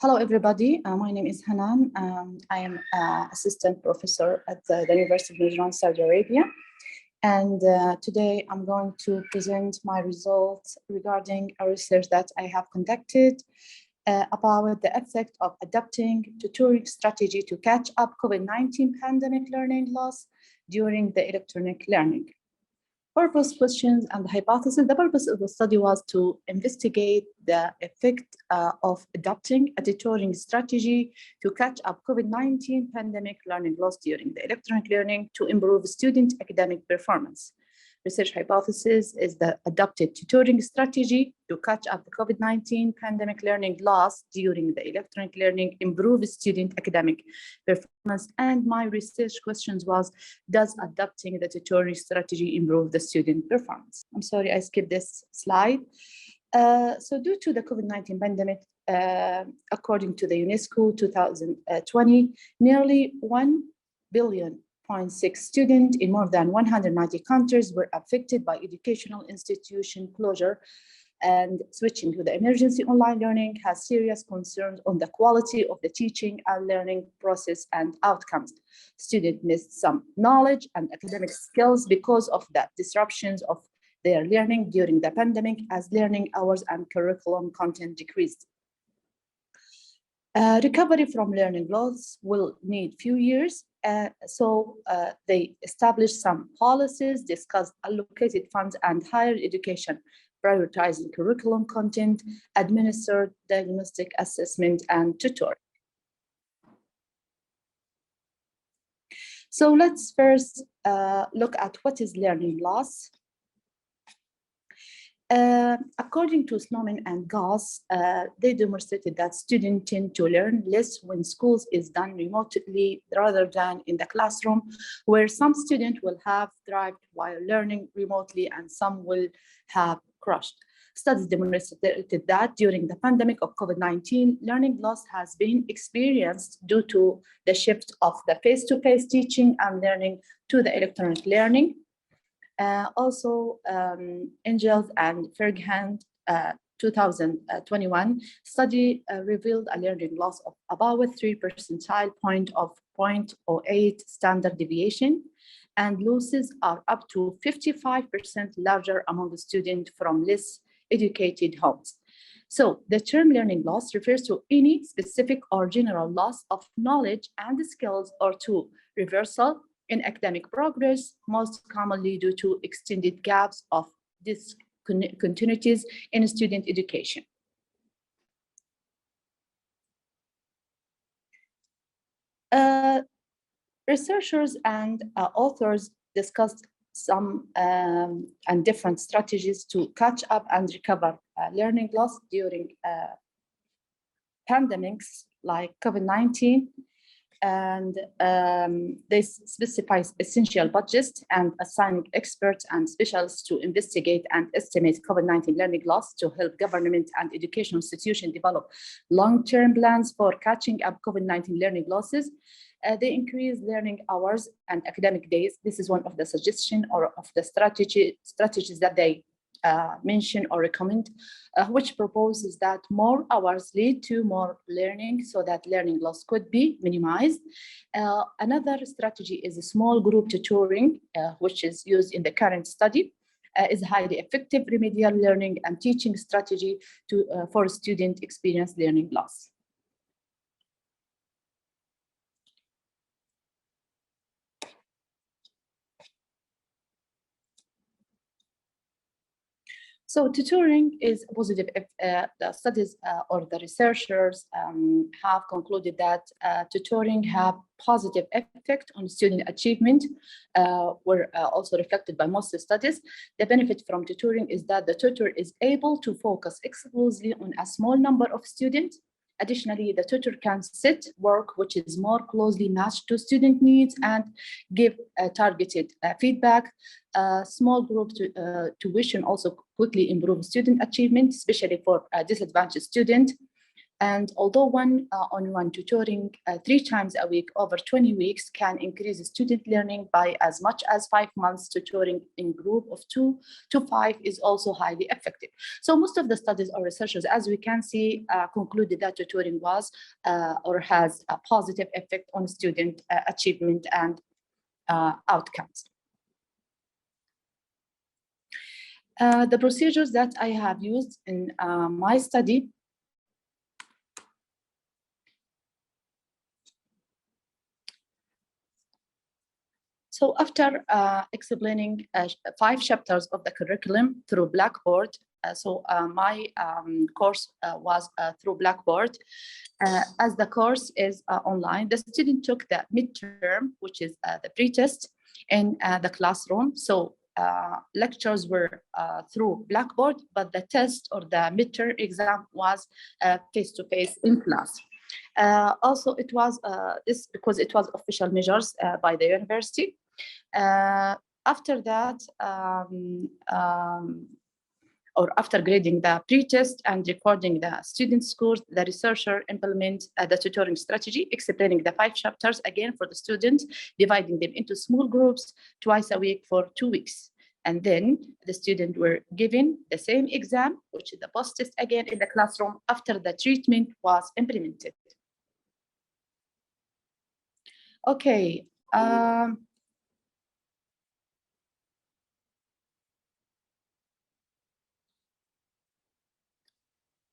Hello, everybody. My name is Hanan. I am assistant professor at the University of Najran, Saudi Arabia. And today I'm going to present my results regarding a research that I have conducted about the effect of adapting tutoring strategy to catch up COVID-19 pandemic learning loss during the electronic learning. Purpose, questions, and the hypothesis. The purpose of the study was to investigate the effect of adopting a tutoring strategy to catch up COVID-19 pandemic learning loss during the electronic learning to improve student academic performance. Research hypothesis is the adopted tutoring strategy to catch up the COVID-19 pandemic learning loss during the electronic learning, improve student academic performance. And my research questions was, does adopting the tutoring strategy improve the student performance? I'm sorry, I skipped this slide. So due to the COVID-19 pandemic, according to the UNESCO 2020, nearly 1 billion 0.6 students in more than 190 countries were affected by educational institution closure, and switching to the emergency online learning has serious concerns on the quality of the teaching and learning process and outcomes. Students missed some knowledge and academic skills because of the disruptions of their learning during the pandemic, as learning hours and curriculum content decreased. Recovery from learning loss will need few years. So they established some policies, discussed allocated funds and higher education, prioritizing curriculum content, administered diagnostic assessment and tutoring. So let's first look at what is learning loss. According to Snowman and Goss, they demonstrated that students tend to learn less when schools is done remotely rather than in the classroom, where some students will have thrived while learning remotely and some will have crushed. Studies demonstrated that during the pandemic of COVID-19, learning loss has been experienced due to the shift of the face-to-face teaching and learning to the electronic learning. Also, Angels and Ferghand 2021 study revealed a learning loss of about 3 percentile point of 0.08 standard deviation, and losses are up to 55% larger among the students from less educated homes. So the term learning loss refers to any specific or general loss of knowledge and skills or to reversal in academic progress, most commonly due to extended gaps of discontinuities in student education. Researchers and authors discussed some and different strategies to catch up and recover learning loss during pandemics like COVID-19. And they specify essential budgets and assign experts and specialists to investigate and estimate COVID-19 learning loss to help government and educational institutions develop long-term plans for catching up COVID-19 learning losses. They increase learning hours and academic days. This is one of the suggestions or of the strategies that they mention or recommend, which proposes that more hours lead to more learning so that learning loss could be minimized. Another strategy is a small group tutoring, which is used in the current study, is a highly effective remedial learning and teaching strategy for student experience learning loss. So tutoring is positive if the studies or the researchers have concluded that tutoring have positive effect on student achievement, were also reflected by most studies. The benefit from tutoring is that the tutor is able to focus exclusively on a small number of students. Additionally, the tutor can set work which is more closely matched to student needs and give targeted feedback. Small group tuition also quickly improves student achievement, especially for disadvantaged students. And although one-on-one tutoring 3 times a week over 20 weeks can increase student learning by as much as 5 months, tutoring in group of 2 to 5 is also highly effective. So most of the studies or researchers, as we can see, concluded that tutoring was or has a positive effect on student achievement and outcomes. The procedures that I have used in my study. So after explaining 5 chapters of the curriculum through Blackboard, my course was through Blackboard. As the course is online, the student took the midterm, which is the pre-test, in the classroom. So lectures were through Blackboard, but the test or the midterm exam was face-to-face in class. Also, it was this because it was official measures by the university. After that, or after grading the pre-test and recording the student scores, the researcher implements the tutoring strategy, explaining the 5 chapters again for the students, dividing them into small groups twice a week for 2 weeks. And then the students were given the same exam, which is the post-test again in the classroom after the treatment was implemented. Okay.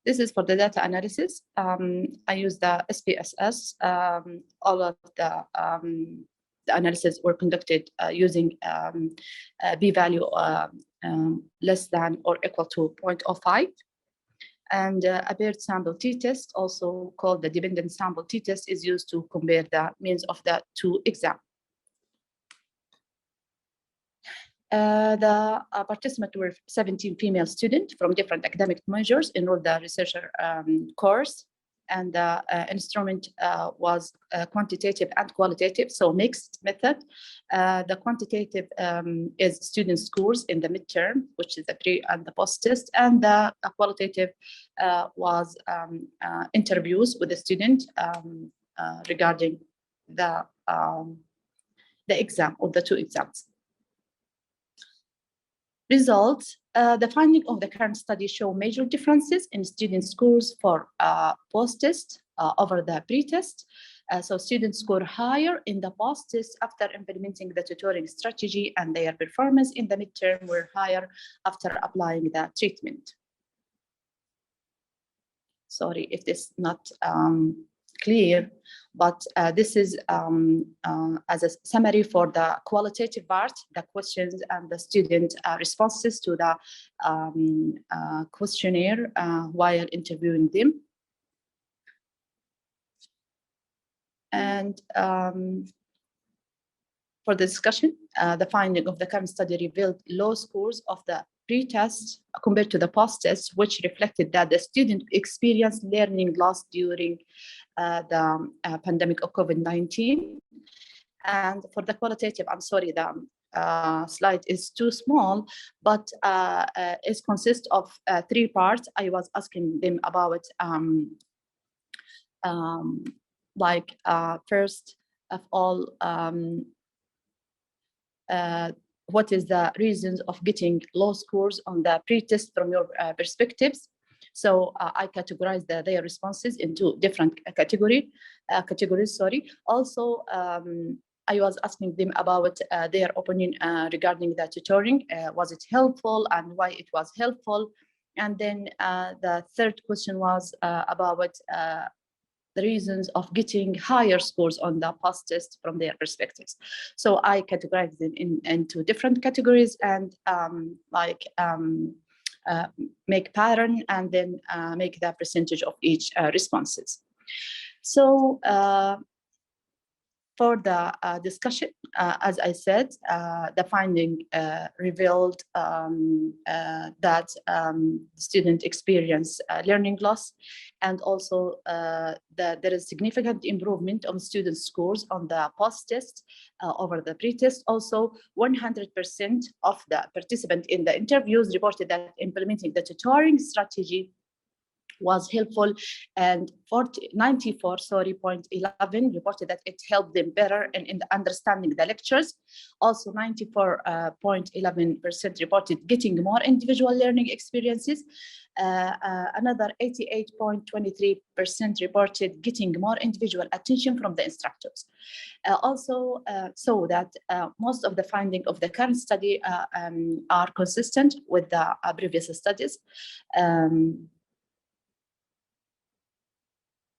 This is for the data analysis. I use the SPSS. All of the analysis were conducted using p-value less than or equal to 0.05. And a paired sample t-test, also called the dependent sample t-test, is used to compare the means of the 2 exams. The participants were 17 female students from different academic majors enrolled the researcher course, and the instrument was quantitative and qualitative, so mixed method. The quantitative is student scores in the midterm, which is the pre and the post test, and the qualitative was interviews with the student regarding the exam or the 2 exams. Results, the findings of the current study show major differences in student scores for post-test over the pre-test. So students score higher in the post-test after implementing the tutoring strategy, and their performance in the midterm were higher after applying the treatment. Sorry if this is not clear, but this is as a summary for the qualitative part, the questions and the student responses to the questionnaire while interviewing them. And for the discussion, the finding of the current study revealed low scores of the pre-test compared to the post-test, which reflected that the student experienced learning loss during the pandemic of COVID-19. And for the qualitative, I'm sorry, the slide is too small, but it consists of 3 parts. I was asking them about first of all, what is the reasons of getting low scores on the pre-test from your perspectives. So I categorize their responses into different categories. Also, I was asking them about their opinion regarding the tutoring. Was it helpful, and why it was helpful? And then the third question was about the reasons of getting higher scores on the post test from their perspectives. So I categorize them into different categories and make pattern, and then make the percentage of each responses. So for the discussion, as I said, the finding revealed that students experience learning loss, and also that there is significant improvement on student scores on the post-test over the pre-test. Also, 100% of the participants in the interviews reported that implementing the tutoring strategy was helpful, and 94.11 reported that it helped them better in understanding the lectures. Also 94.11% reported getting more individual learning experiences. Another 88.23% reported getting more individual attention from the instructors. So that most of the findings of the current study are consistent with the previous studies.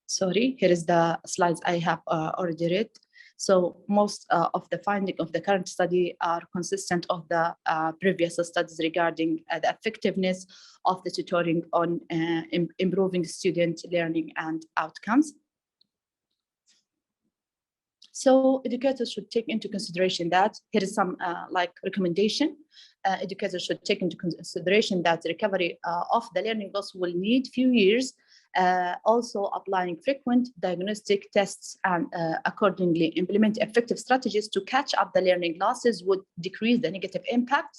Sorry, here is the slides I have already read. So most of the findings of the current study are consistent of the previous studies regarding the effectiveness of the tutoring on improving student learning and outcomes. So educators should take into consideration that here is some like recommendation. Educators should take into consideration that the recovery of the learning loss will need few years. Also applying frequent diagnostic tests and accordingly implement effective strategies to catch up the learning losses would decrease the negative impact.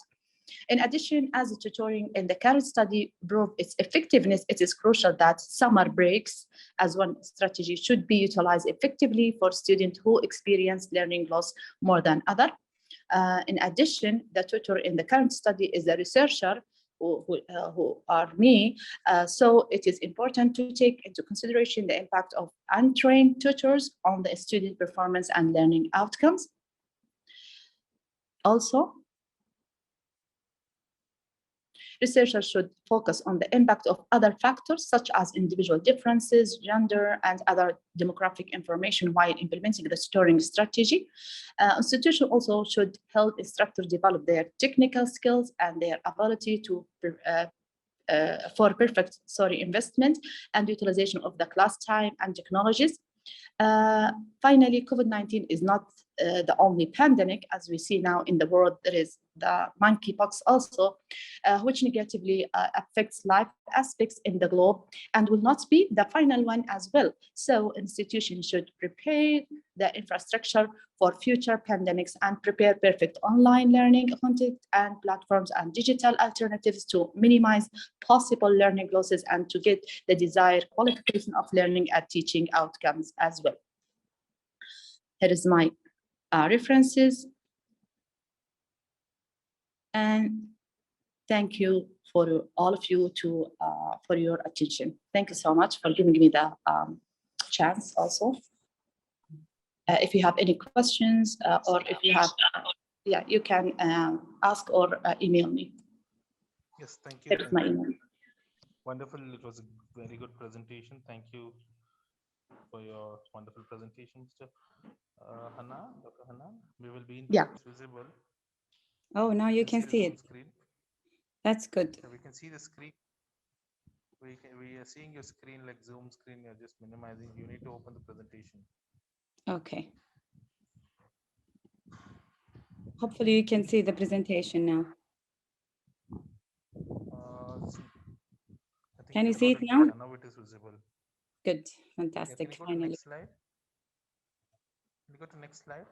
In addition, as the tutoring in the current study proved its effectiveness, it is crucial that summer breaks as one strategy should be utilized effectively for students who experience learning loss more than others. In addition, the tutor in the current study is a researcher who are me. So it is important to take into consideration the impact of untrained tutors on the student performance and learning outcomes. Also, researchers should focus on the impact of other factors such as individual differences, gender, and other demographic information while implementing the tutoring strategy. Institutions also should help instructors develop their technical skills and their ability to for perfect investment and utilization of the class time and technologies. Finally, COVID-19 is not the only pandemic. As we see now in the world, there is the monkeypox also, which negatively affects life aspects in the globe and will not be the final one as well. So institutions should prepare the infrastructure for future pandemics and prepare perfect online learning content and platforms and digital alternatives to minimize possible learning losses and to get the desired qualification of learning and teaching outcomes as well. Here is my references. And thank you for all of you for your attention. Thank you so much for giving me the chance also. If you have any questions or if you have, yeah, you can ask or email me. Yes, thank you. Here's my email. Wonderful. It was a very good presentation. Thank you for your wonderful presentation, Mr. Hannah, Dr. Hannah. We will be in visible. Oh, now you can see it. Screen. That's good. So we can see the screen. We are seeing your screen like Zoom screen. You're just minimizing. You need to open the presentation. Okay. Hopefully you can see the presentation now. Can you see it now? Now it is visible. Good, fantastic. Yeah, finally. Next slide. Can you go to next slide?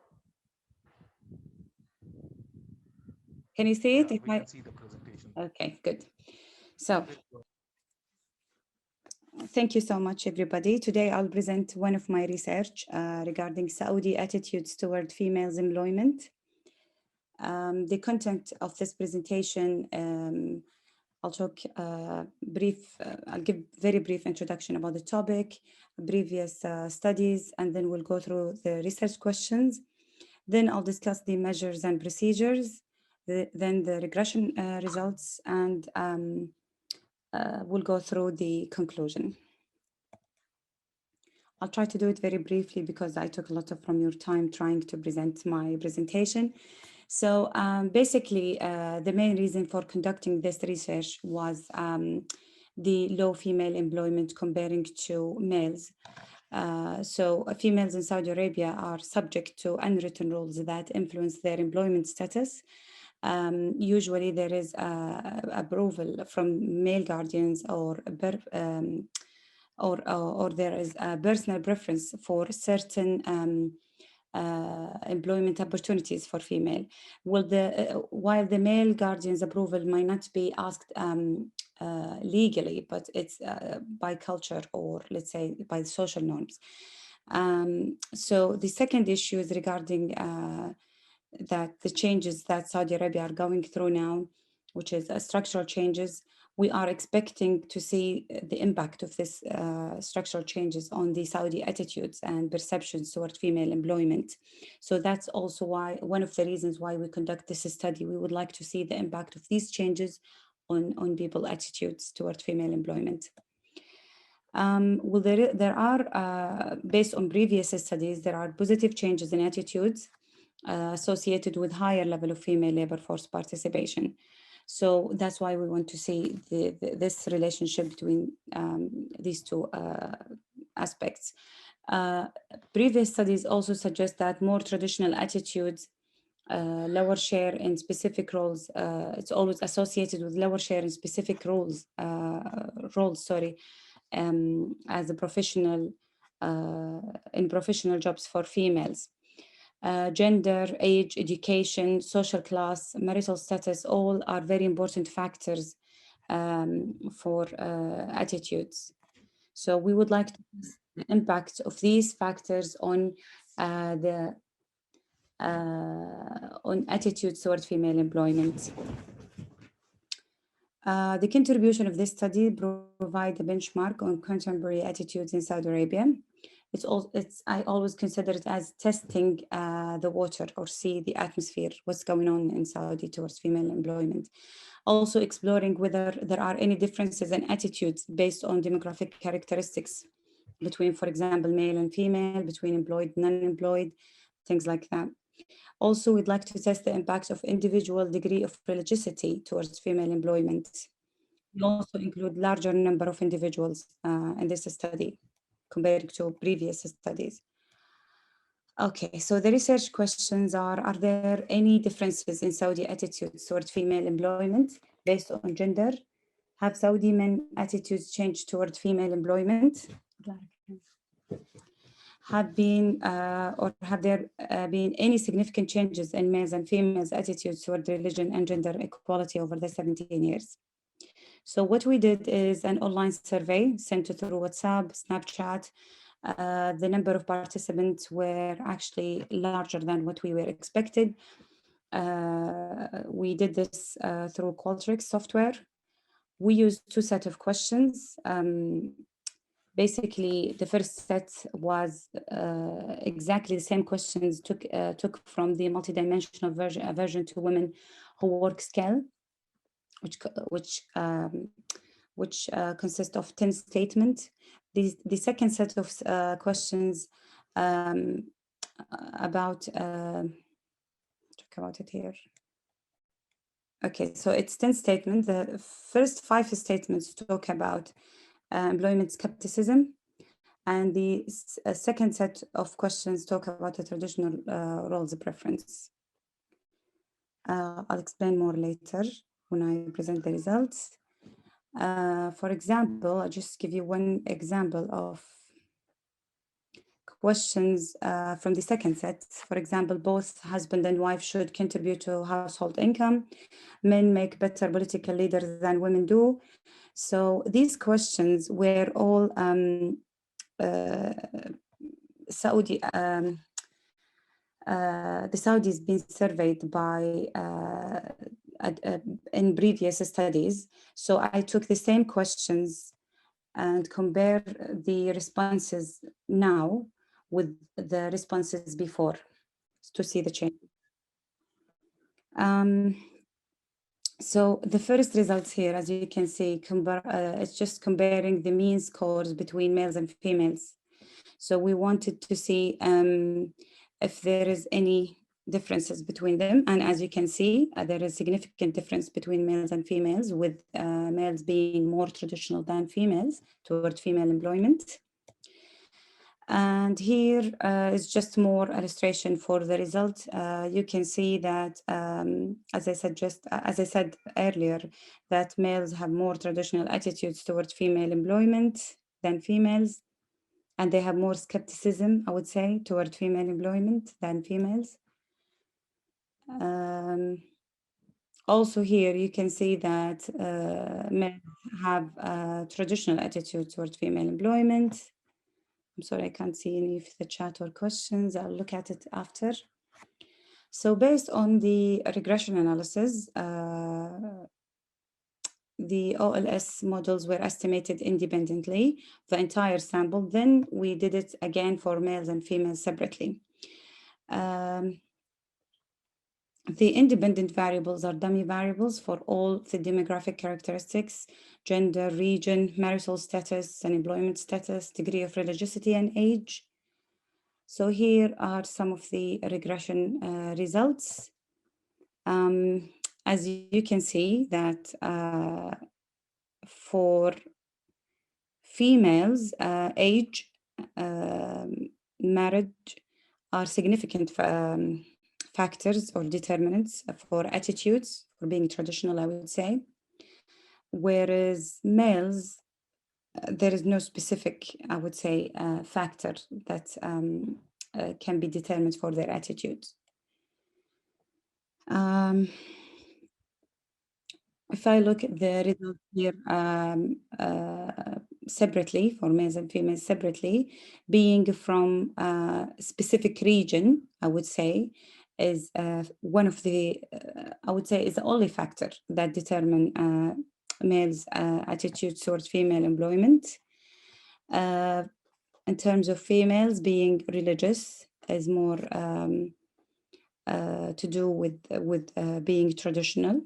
Can you see it? Yeah, we can see the presentation. Okay, good. So, thank you so much, everybody. Today, I'll present one of my research regarding Saudi attitudes toward females' employment. The content of this presentation, I'll talk I'll give very brief introduction about the topic, previous studies, and then we'll go through the research questions. Then I'll discuss the measures and procedures, then the regression results, and we'll go through the conclusion. I'll try to do it very briefly because I took a lot from your time trying to present my presentation. So basically, the main reason for conducting this research was the low female employment comparing to males. So females in Saudi Arabia are subject to unwritten rules that influence their employment status. Usually there is approval from male guardians or there is a personal preference for certain employment opportunities for female. While the male guardian's approval might not be asked legally, but it's by culture, or let's say by social norms. So the second issue is regarding that the changes that Saudi Arabia are going through now, which is structural changes. We are expecting to see the impact of this structural changes on the Saudi attitudes and perceptions toward female employment. So that's also why, one of the reasons why we conduct this study. We would like to see the impact of these changes on people's attitudes toward female employment. Well, there are, based on previous studies, there are positive changes in attitudes associated with higher level of female labor force participation. So that's why we want to see this relationship between these two aspects. Previous studies also suggest that more traditional attitudes, lower share in specific roles, it's always associated with lower share in specific roles, as a professional, in professional jobs for females. Gender, age, education, social class, marital status, all are very important factors for attitudes. So we would like to see the impact of these factors on on attitudes toward female employment. The contribution of this study provides a benchmark on contemporary attitudes in Saudi Arabia. I always consider it as testing the water, or see the atmosphere, what's going on in Saudi towards female employment. Also exploring whether there are any differences in attitudes based on demographic characteristics between, for example, male and female, between employed and unemployed, things like that. Also, we'd like to test the impact of individual degree of religiosity towards female employment. We also include larger number of individuals in this study compared to previous studies. Okay, so the research questions are there any differences in Saudi attitudes toward female employment based on gender? Have Saudi men attitudes changed toward female employment? Have there been any significant changes in males and females attitudes toward religion and gender equality over the 17 years? So what we did is an online survey sent through WhatsApp, Snapchat. The number of participants were actually larger than what we were expected. We did this through Qualtrics software. We used two sets of questions. Basically, the first set was exactly the same questions took from the multidimensional version to women who work scale, which consists of 10 statements. The second set of questions about talk about it here. Okay, so it's 10 statements. The first 5 statements talk about employment skepticism, and the second set of questions talk about the traditional roles preference. I'll explain more later when I present the results. For example, I'll just give you one example of questions from the second set. For example, both husband and wife should contribute to household income. Men make better political leaders than women do. So these questions were all Saudi. The Saudis been surveyed by in previous studies. So I took the same questions and compare the responses now with the responses before to see the change. So the first results here, as you can see, it's just comparing the mean scores between males and females. So we wanted to see if there is any differences between them. And as you can see, there is significant difference between males and females, with males being more traditional than females toward female employment. And here is just more illustration for the result. You can see that, as I said earlier, that males have more traditional attitudes toward female employment than females, and they have more skepticism, I would say, toward female employment than females. Also here, you can see that men have a traditional attitude toward female employment. I'm sorry, I can't see any of the chat or questions. I'll look at it after. So based on the regression analysis, the OLS models were estimated independently, the entire sample. Then we did it again for males and females separately. The independent variables are dummy variables for all the demographic characteristics: gender, region, marital status, and employment status, degree of religiosity, and age. So here are some of the regression results. As you can see that for females, age, marriage are significant factors or determinants for attitudes, for being traditional, I would say. Whereas males, there is no specific, I would say, factor that can be determined for their attitudes. If I look at the results here separately, for males and females separately, being from a specific region, I would say, is one of the, I would say, is the only factor that determine males' attitude towards female employment. In terms of females, being religious is more to do with being traditional.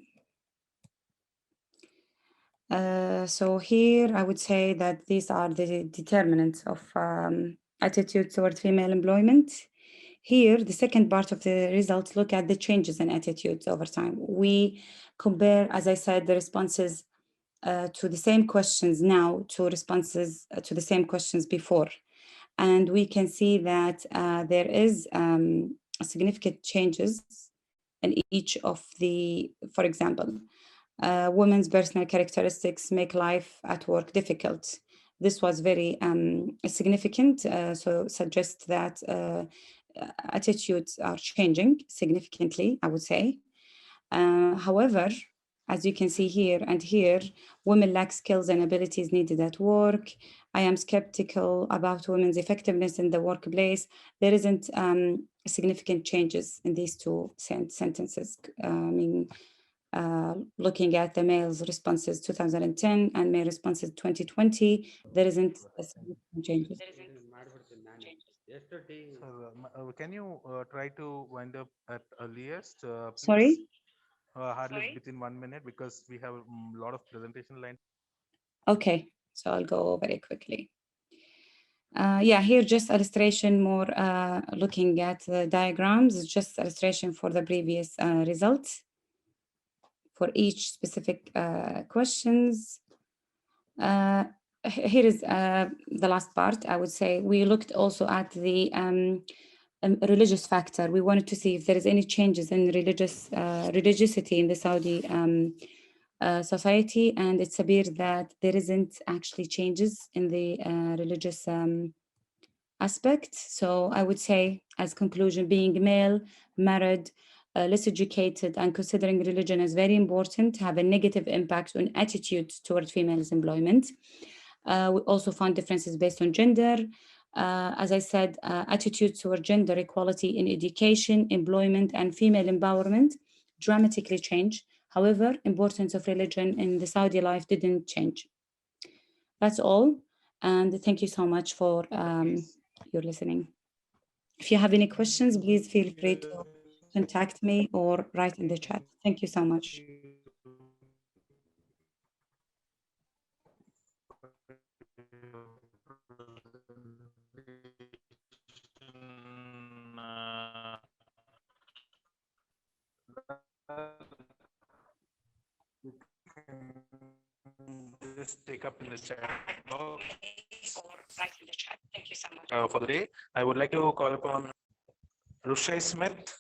So here I would say that these are the determinants of attitude toward female employment. Here, the second part of the results look at the changes in attitudes over time. We compare, as I said, the responses to the same questions now to responses to the same questions before. And we can see that there is significant changes in each of the, for example, women's personal characteristics make life at work difficult. This was very significant, so suggests that attitudes are changing significantly, I would say. However, as you can see here and here, women lack skills and abilities needed at work. I am skeptical about women's effectiveness in the workplace. There isn't significant changes in these two sentences. I mean, looking at the male's responses 2010 and male responses 2020, there isn't a significant changes. Can you try to wind up at earliest, please? Sorry? Hardly within 1 minute, because we have a lot of presentation lines. Okay, so I'll go very quickly. Yeah, here just illustration more looking at the diagrams, just illustration for the previous results for each specific questions. Here is the last part, I would say. We looked also at the religious factor. We wanted to see if there is any changes in religiosity in the Saudi society, and it's appears that there isn't actually changes in the religious aspect. So I would say, as conclusion, being male, married, less educated, and considering religion as very important to have a negative impact on attitudes towards females' employment. We also found differences based on gender. As I said, attitudes toward gender equality in education, employment, and female empowerment dramatically change. However, importance of religion in the Saudi life didn't change. That's all. And thank you so much for your listening. If you have any questions, please feel free to contact me or write in the chat. Thank you so much. Just take up in the chat box or write in the chat. Thank you so much. For the day, I would like to call upon Rushay Smith.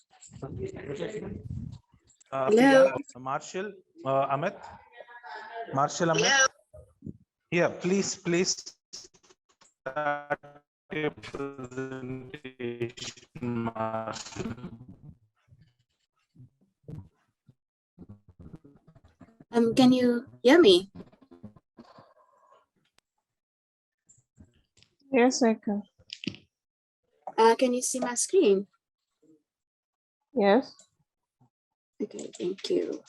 Hello. Marshall Amit. Marshall Amit. Yeah, please start your presentation, Marshall. Can you hear me? Yes, I can. Can you see my screen? Yes. Okay, thank you.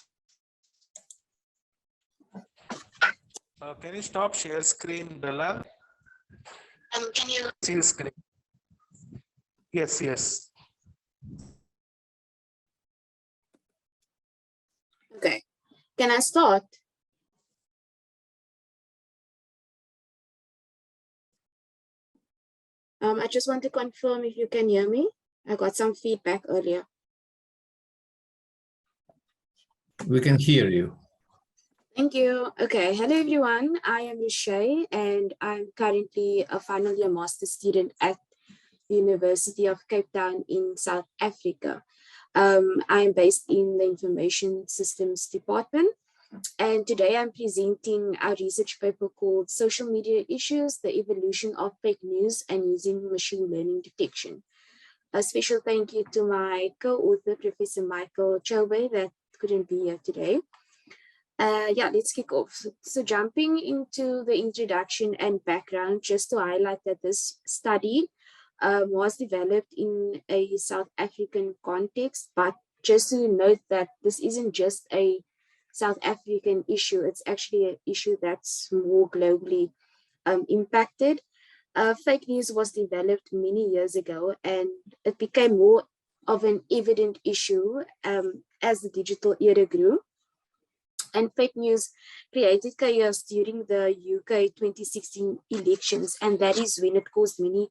Can you stop share screen, Bella? Can you? See the screen. Yes, yes. Okay, can I start? I just want to confirm if you can hear me. I got some feedback earlier. We can hear you. Thank you. Okay, hello everyone. I am Rishay and I'm currently a final year master's student at the University of Cape Town in South Africa. I'm based in the Information Systems Department. And today I'm presenting our research paper called Social Media Issues, the Evolution of Fake News and Using Machine Learning Detection. A special thank you to my co-author, Professor Michael Chobe, that couldn't be here today. Yeah, let's kick off. So jumping into the introduction and background, just to highlight that this study was developed in a South African context, but just to note that this isn't just a South African issue, it's actually an issue that's more globally impacted. Fake news was developed many years ago and it became more of an evident issue as the digital era grew. And fake news created chaos during the UK 2016 elections, and that is when it caused many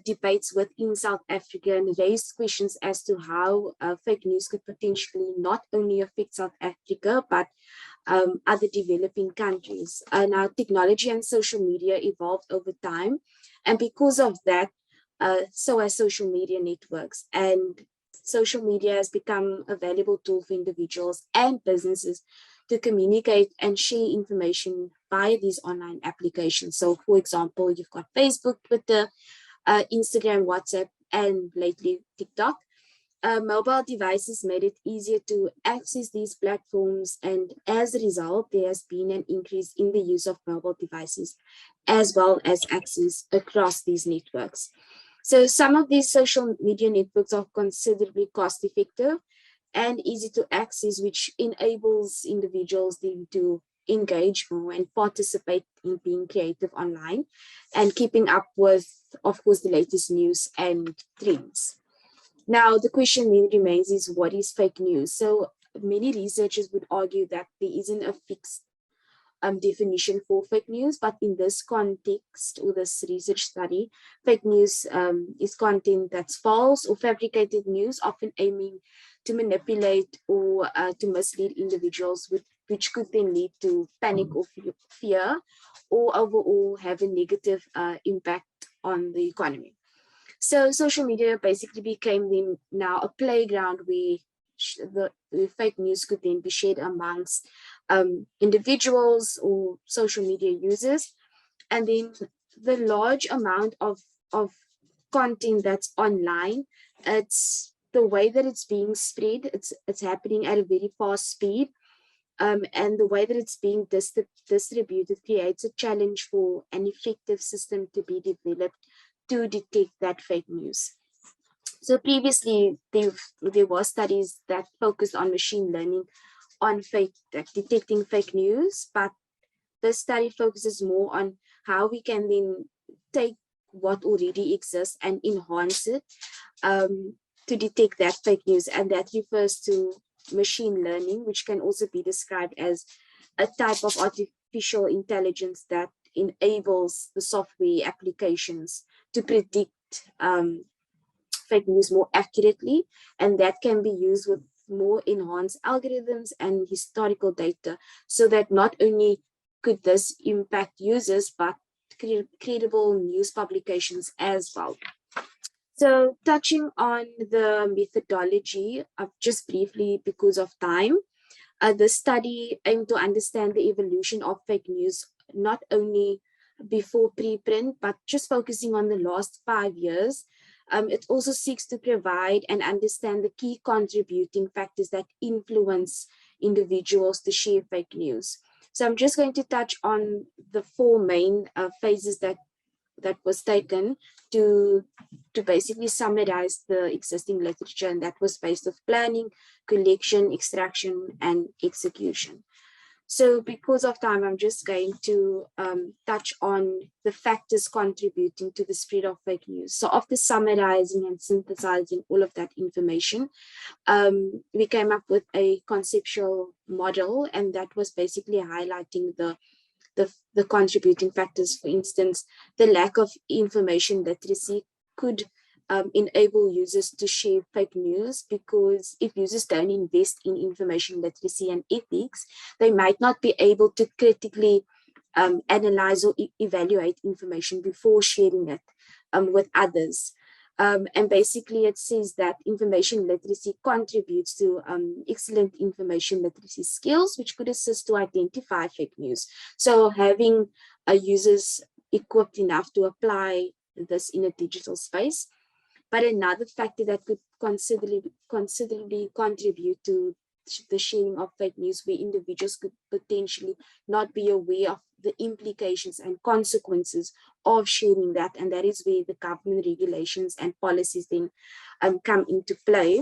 debates within South Africa and raised questions as to how fake news could potentially not only affect South Africa, but other developing countries. Now, technology and social media evolved over time, and because of that, so has social media networks. And social media has become a valuable tool for individuals and businesses to communicate and share information via these online applications. So, for example, you've got Facebook, Twitter, Instagram, WhatsApp, and lately TikTok. Mobile devices made it easier to access these platforms, and as a result, there has been an increase in the use of mobile devices as well as access across these networks. So some of these social media networks are considerably cost-effective and easy to access, which enables individuals to engage more and participate in being creative online and keeping up with, of course, the latest news and trends. Now, the question then remains is, what is fake news? So many researchers would argue that there isn't a fixed definition for fake news, but in this context or this research study, fake news is content that's false or fabricated news, often aiming to manipulate or to mislead individuals, which could then lead to panic or fear, or overall have a negative impact on the economy. So social media basically became then now a playground where the fake news could then be shared amongst individuals or social media users. And then the large amount of content that's online, it's the way that it's being spread, it's happening at a very fast speed. And the way that it's being distributed creates a challenge for an effective system to be developed to detect that fake news. So previously, there were studies that focused on machine learning on detecting fake news, but this study focuses more on how we can then take what already exists and enhance it to detect that fake news. And that refers to machine learning, which can also be described as a type of artificial intelligence that enables the software applications to predict fake news more accurately, and that can be used with more enhanced algorithms and historical data, so that not only could this impact users, but credible news publications as well. So touching on the methodology, just briefly because of time, the study aimed to understand the evolution of fake news, not only before preprint, but just focusing on the last 5 years. It also seeks to provide and understand the key contributing factors that influence individuals to share fake news. So I'm just going to touch on the four main phases that was taken to basically summarize the existing literature, and that was based on planning, collection, extraction, and execution. So because of time, I'm just going to touch on the factors contributing to the spread of fake news. So after summarizing and synthesizing all of that information, we came up with a conceptual model, and that was basically highlighting the contributing factors. For instance, the lack of information literacy could enable users to share fake news, because if users don't invest in information literacy and ethics, they might not be able to critically analyze or evaluate information before sharing it with others. And basically it says that information literacy contributes to excellent information literacy skills, which could assist to identify fake news. So having users equipped enough to apply this in a digital space. But another factor that could considerably contribute to the sharing of fake news, where individuals could potentially not be aware of the implications and consequences of sharing that, and that is where the government regulations and policies then come into play.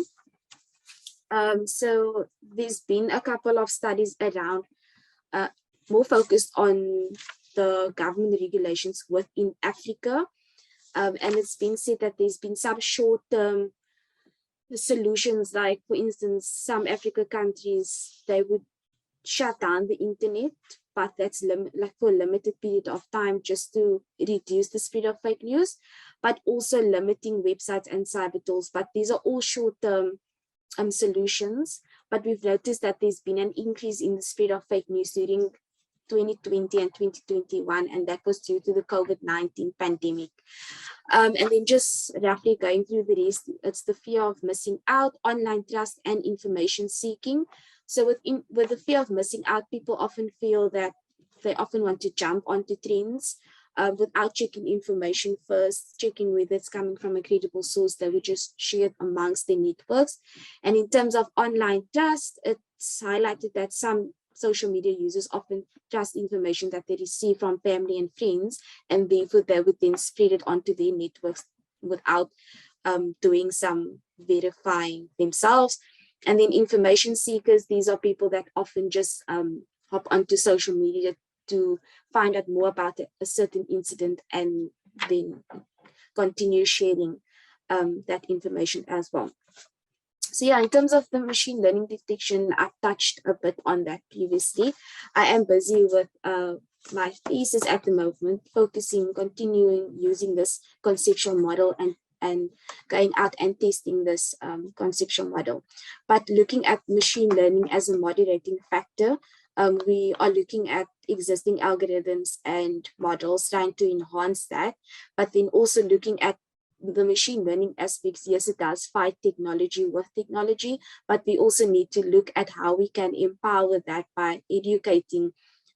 So there's been a couple of studies around more focused on the government regulations within Africa. And it's been said that there's been some short-term solutions, like for instance, some African countries, they would shut down the internet, but that's like for a limited period of time, just to reduce the spread of fake news, but also limiting websites and cyber tools. But these are all short-term solutions. But we've noticed that there's been an increase in the spread of fake news during 2020 and 2021, and that was due to the COVID-19 pandemic. And then just roughly going through the rest, it's the fear of missing out, online trust, and information seeking. So with the fear of missing out, people often feel that they often want to jump onto trends without checking information first, checking whether it's coming from a credible source. They would just share it amongst their networks. And in terms of online trust, it's highlighted that some social media users often trust information that they receive from family and friends, and therefore they would then spread it onto their networks without doing some verifying themselves. And then information seekers, these are people that often just hop onto social media to find out more about a certain incident and then continue sharing that information as well. So yeah, in terms of the machine learning detection, I've touched a bit on that previously. I am busy with my thesis at the moment, continuing using this conceptual model and going out and testing this conceptual model. But looking at machine learning as a moderating factor, we are looking at existing algorithms and models, trying to enhance that, but then also looking at the machine learning aspects. Yes, it does fight technology with technology, but we also need to look at how we can empower that by educating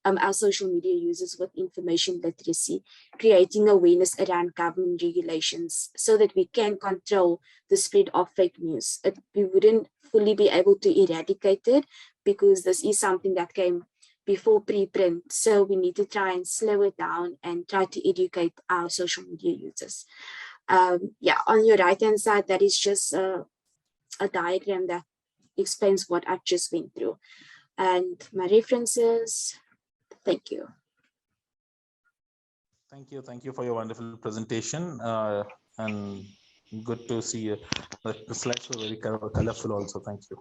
our social media users with information literacy, creating awareness around government regulations so that we can control the spread of fake news. We wouldn't fully be able to eradicate it because this is something that came before preprint. So we need to try and slow it down and try to educate our social media users. Yeah, on your right-hand side, that is just a diagram that explains what I've just went through. And my references, thank you. Thank you for your wonderful presentation. And good to see you. The slides were very colorful also, thank you.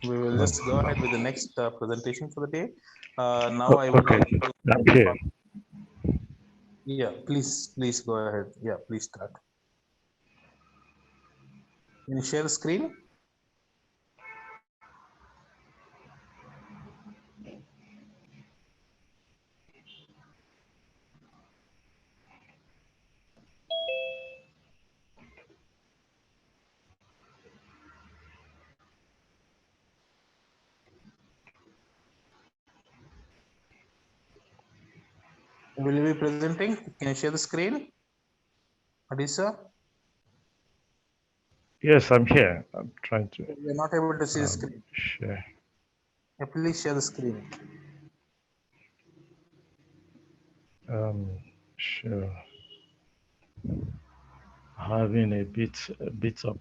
We will just go ahead with the next presentation for the day. Now I would like to... Yeah, please go ahead. Yeah, please start. Can you share the screen? Will you be presenting? Can you share the screen, Adisa? Yes, I'm here. I'm trying to We're not able to see the screen. share. Yeah, please share the screen. Sure. Having a bit of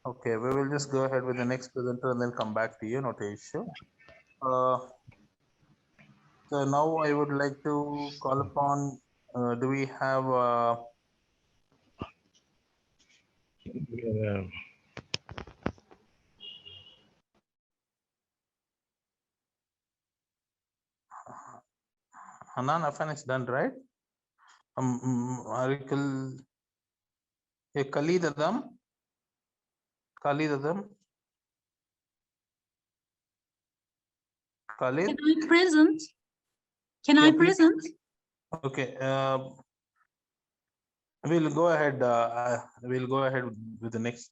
Okay, we will just go ahead with the next presenter and then come back to you, not an issue. So now I would like to call upon, do we have Hanan Afan is done, right? Arikal, Khalid Adam. Khalid Adam. Khalid. Can I present? Can I present? Okay. We'll go ahead. We'll go ahead with the next.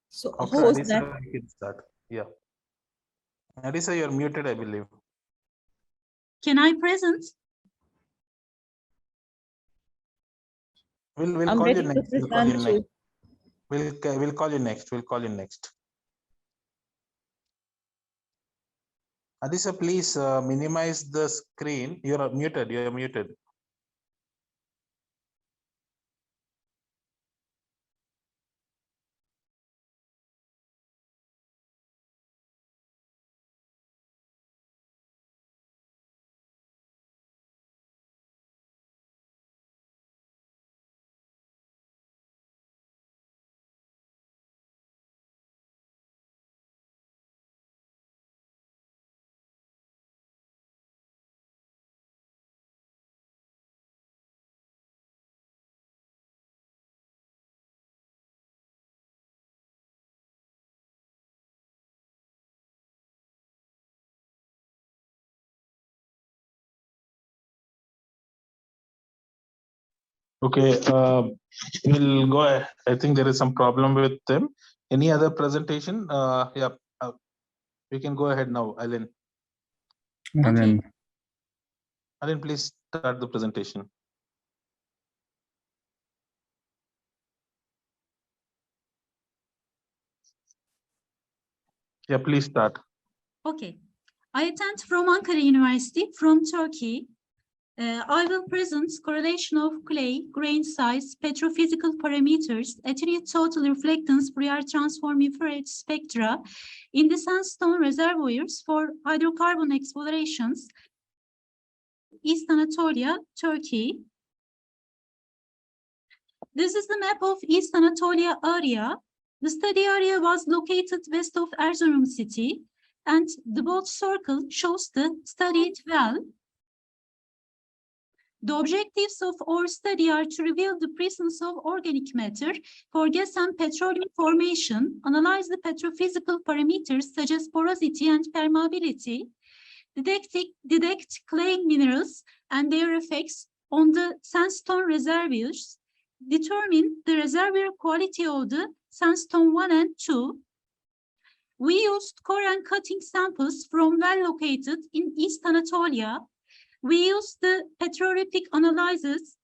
So Okay, who is Adisa, that? you can start. Yeah. Adisa, you're muted, I believe. Can I present? We'll I'm call ready you to next. We'll call you present next. too. We'll call you next. We'll call you next. Adisa, please minimize the screen. You're muted. You're muted. Okay, we'll go ahead. I think there is some problem with them. Any other presentation? Yeah, we can go ahead now, Alan. Okay. Alan, please start the presentation. Yeah, please start. Okay. I attend from Ankara University from Turkey. I will present correlation of clay, grain size, petrophysical parameters, attenuate total reflectance, Fourier transform infrared spectra in the sandstone reservoirs for hydrocarbon explorations, East Anatolia, Turkey. This is the map of East Anatolia area. The study area was located west of Erzurum city, and the bold circle shows the studied well. The objectives of our study are to reveal the presence of organic matter for gas and petroleum formation, analyze the petrophysical parameters such as porosity and permeability, detect clay minerals and their effects on the sandstone reservoirs, determine the reservoir quality of the sandstone 1 and 2. We used core and cutting samples from well located in East Anatolia. We used the petrographic analysis,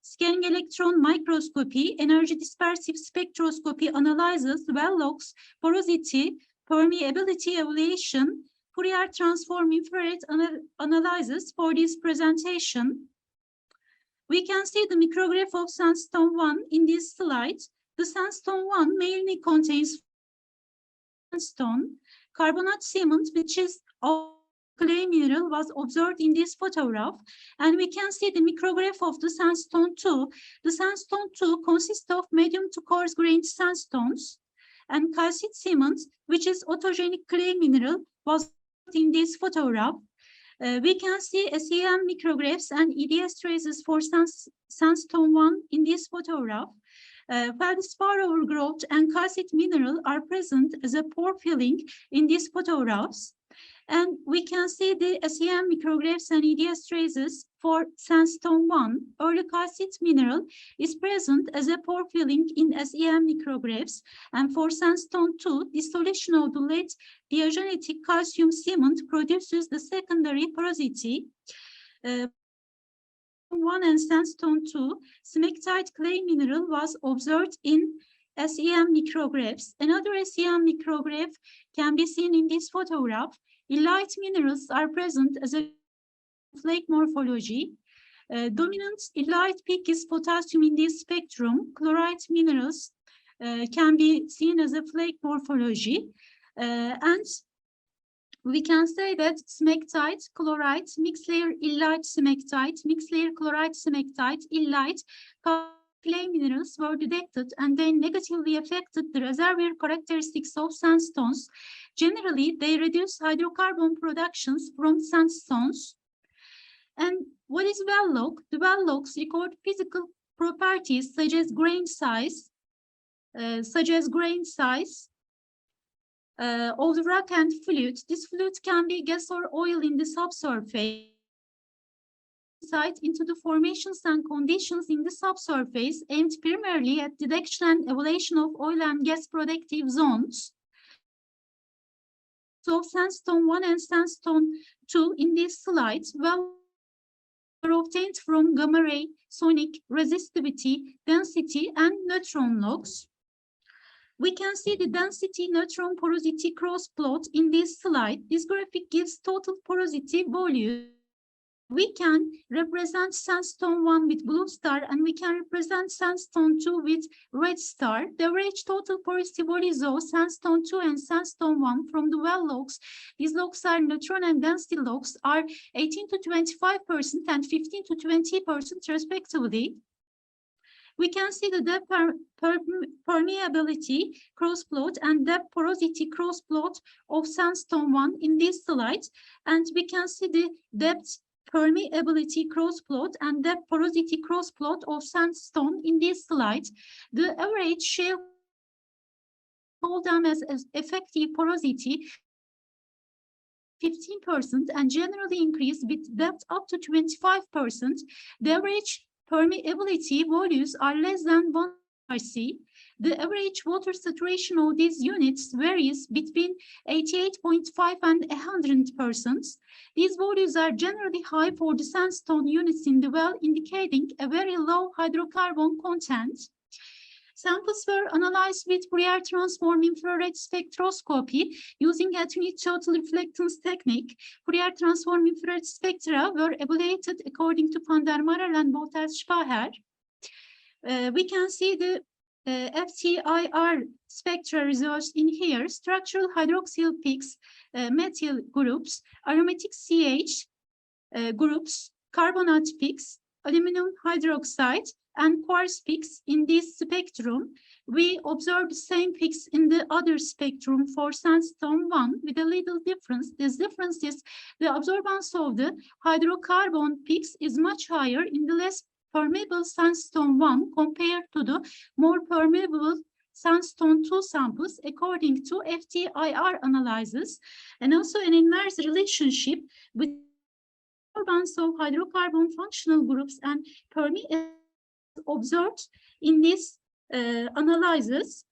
scanning electron microscopy, energy dispersive spectroscopy analysis, well logs, porosity, permeability evaluation, Fourier transform infrared analysis for this presentation. We can see the micrograph of sandstone 1 in this slide. The sandstone 1 mainly contains sandstone, carbonate cement, which is clay mineral, was observed in this photograph, and we can see the micrograph of the sandstone 2. The sandstone 2 consists of medium to coarse grained sandstones, and calcite cement, which is autogenic clay mineral, was in this photograph. We can see SEM micrographs and EDS traces for sandstone 1 in this photograph. Feldspar overgrowth and calcite mineral are present as a pore filling in these photographs. And we can see the SEM micrographs and EDS traces for sandstone 1. Early calcite mineral is present as a pore filling in SEM micrographs. And for sandstone 2, dissolution of the late diagenetic calcium cement produces the secondary porosity. 1 and sandstone 2, smectite clay mineral was observed in SEM micrographs. Another SEM micrograph can be seen in this photograph. Illite minerals are present as a flake morphology. Dominant illite peak is potassium in this spectrum. Chlorite minerals can be seen as a flake morphology. And we can say that smectite, chlorite, mixed layer illite smectite, mixed layer chlorite smectite, illite, clay minerals were detected and they negatively affected the reservoir characteristics of sandstones. Generally, they reduce hydrocarbon productions from sandstones. And what is well log? The well logs record physical properties such as grain size, of the rock and fluid. This fluid can be gas or oil in the subsurface. Insight into the formations and conditions in the subsurface aimed primarily at detection and evaluation of oil and gas productive zones. So sandstone 1 and sandstone 2 in these slides were obtained from gamma ray, sonic, resistivity, density, and neutron logs. We can see the density neutron porosity cross plot in this slide. This graphic gives total porosity volume. We can represent sandstone 1 with blue star and we can represent sandstone 2 with red star. The average total porosity volumes of sandstone 2 and sandstone 1 from the well logs, these logs are neutron and density logs, are 18 to 25% and 15 to 20% respectively. We can see the depth permeability cross plot and depth porosity cross plot of sandstone 1 in this slide, and we can see the depth permeability cross plot and depth porosity cross plot of sandstone in this slide. The average shale hold them as effective porosity 15% and generally increase with depth up to 25%. The average permeability values are less than 1 RC. The average water saturation of these units varies between 88.5 and 100%. These values are generally high for the sandstone units in the well, indicating a very low hydrocarbon content. Samples were analyzed with Fourier transform infrared spectroscopy using attenuated total reflectance technique. Fourier transform infrared spectra were evaluated according to van der Marel and Bolters-Spaher. We can see the FTIR spectra results in here: structural hydroxyl peaks, methyl groups, aromatic CH groups, carbonate peaks, aluminum hydroxide, and quartz peaks in this spectrum. We observe the same peaks in the other spectrum for sandstone 1 with a little difference. This difference is the absorbance of the hydrocarbon peaks is much higher in the less permeable sandstone 1 compared to the more permeable sandstone 2 samples according to FTIR analysis, and also an inverse relationship with absorbance of hydrocarbon functional groups and permeability observed in this analysis.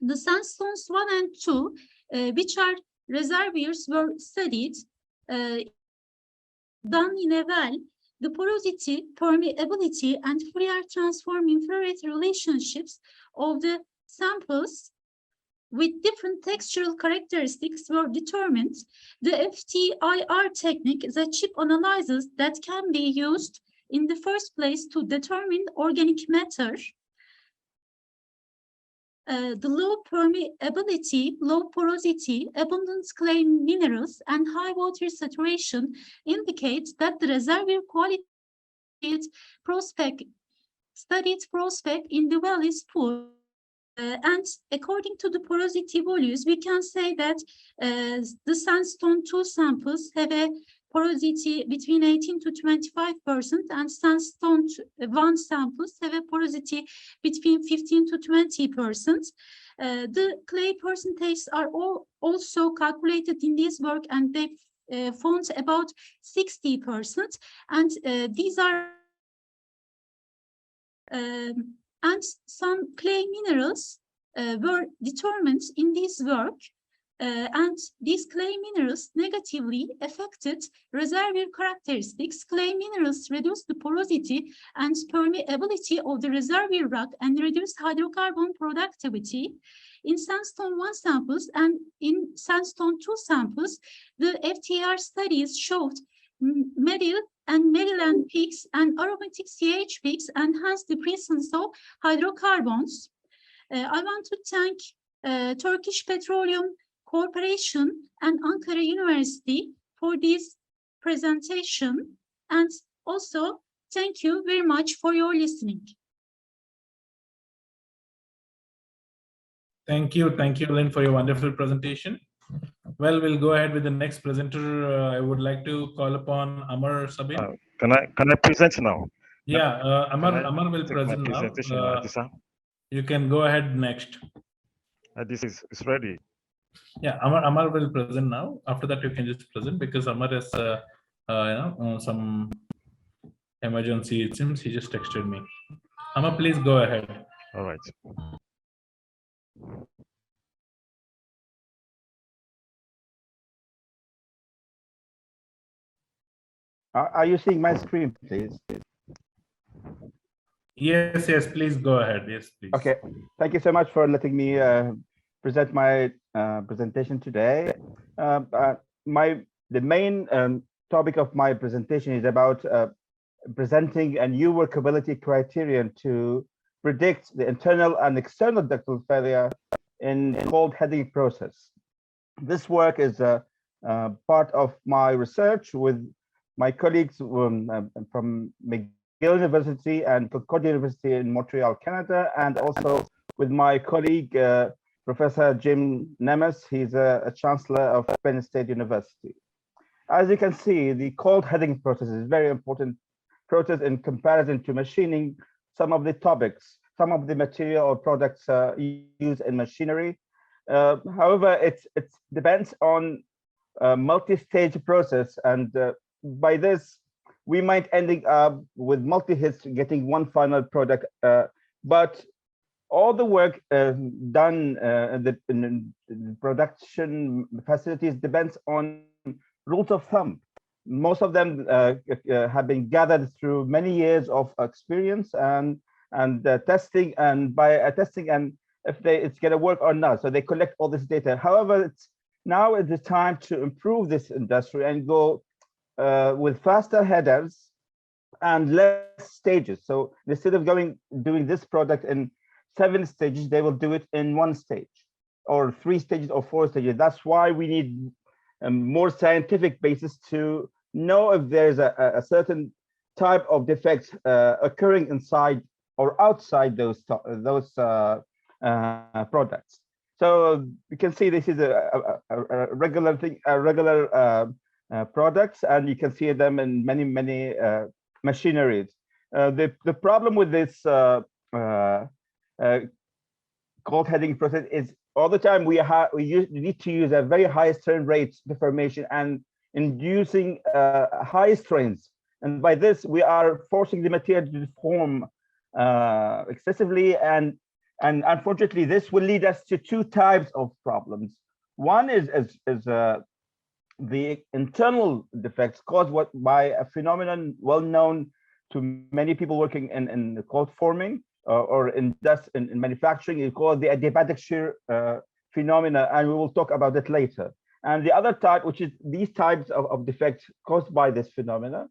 The sandstones 1 and 2, which are reservoirs, were studied, done in a well. The porosity, permeability, and Fourier transform infrared relationships of the samples with different textural characteristics were determined. The FTIR technique is a chip analysis that can be used in the first place to determine organic matter. The low permeability, low porosity, abundant clay minerals, and high water saturation indicate that the reservoir quality studied prospect in the well is poor. And according to the porosity values, we can say that the sandstone 2 samples have a porosity between 18 to 25%, and sandstone 1 samples have a porosity between 15 to 20%. The clay percentages are also calculated in this work, and they found about 60%. And these are and some clay minerals were determined in this work. and these clay minerals negatively affected reservoir characteristics. Clay minerals reduce the porosity and permeability of the reservoir rock and reduce hydrocarbon productivity. In sandstone 1 samples and in sandstone 2 samples, the FTR studies showed meryl and maryland peaks and aromatic CH peaks enhance the presence of hydrocarbons. I want to thank Turkish Petroleum Corporation and Ankara University for this presentation, and also thank you very much for your listening. Thank you, Lynn, for your wonderful presentation. Well, we'll go ahead with the next presenter. I would like to call upon Amar Sabin. Can I present now? Yeah, Amar will Take my present now. presentation, Adisa. You can go ahead next. This is ready. Yeah, Amar will present now. After that, you can just present because Amar has some emergency. It seems he just texted me. Amar, please go ahead. All right. Are you seeing my screen, please? Yes, please go ahead. Yes, please. Okay, thank you so much for letting me present my presentation today. The main topic of my presentation is about presenting a new workability criterion to predict the internal and external ductile failure in cold heading process. This work is part of my research with my colleagues from McGill University and Concordia University in Montreal, Canada, and also with my colleague, Professor Jim Nemes. He's a chancellor of Penn State University. As you can see, the cold heading process is a very important process in comparison to machining some of the topics, some of the material or products used in machinery. However, it depends on a multi-stage process, and by this, we might ending up with multi-hits getting one final product, but all the work done in the production facilities depends on rules of thumb. Most of them have been gathered through many years of experience and testing, and by testing and if it's going to work or not. So they collect all this data. However, now is the time to improve this industry and go with faster headers and less stages. So instead of doing this product in 7 stages, they will do it in 1 stage or 3 stages or 4 stages. That's why we need a more scientific basis to know if there's a certain type of defects occurring inside or outside those products. So you can see this is a regular thing, products, and you can see them in many machineries. The problem with this cold heading process is all the time we need to use a very high strain rate deformation and inducing high strains, and by this we are forcing the material to deform excessively, and unfortunately this will lead us to 2 types of problems. One is the internal defects caused by a phenomenon well known to many people working in cold forming or in manufacturing. It's called the adiabatic shear phenomena, and we will talk about it later. And the other type, which is these types of defects caused by this phenomena,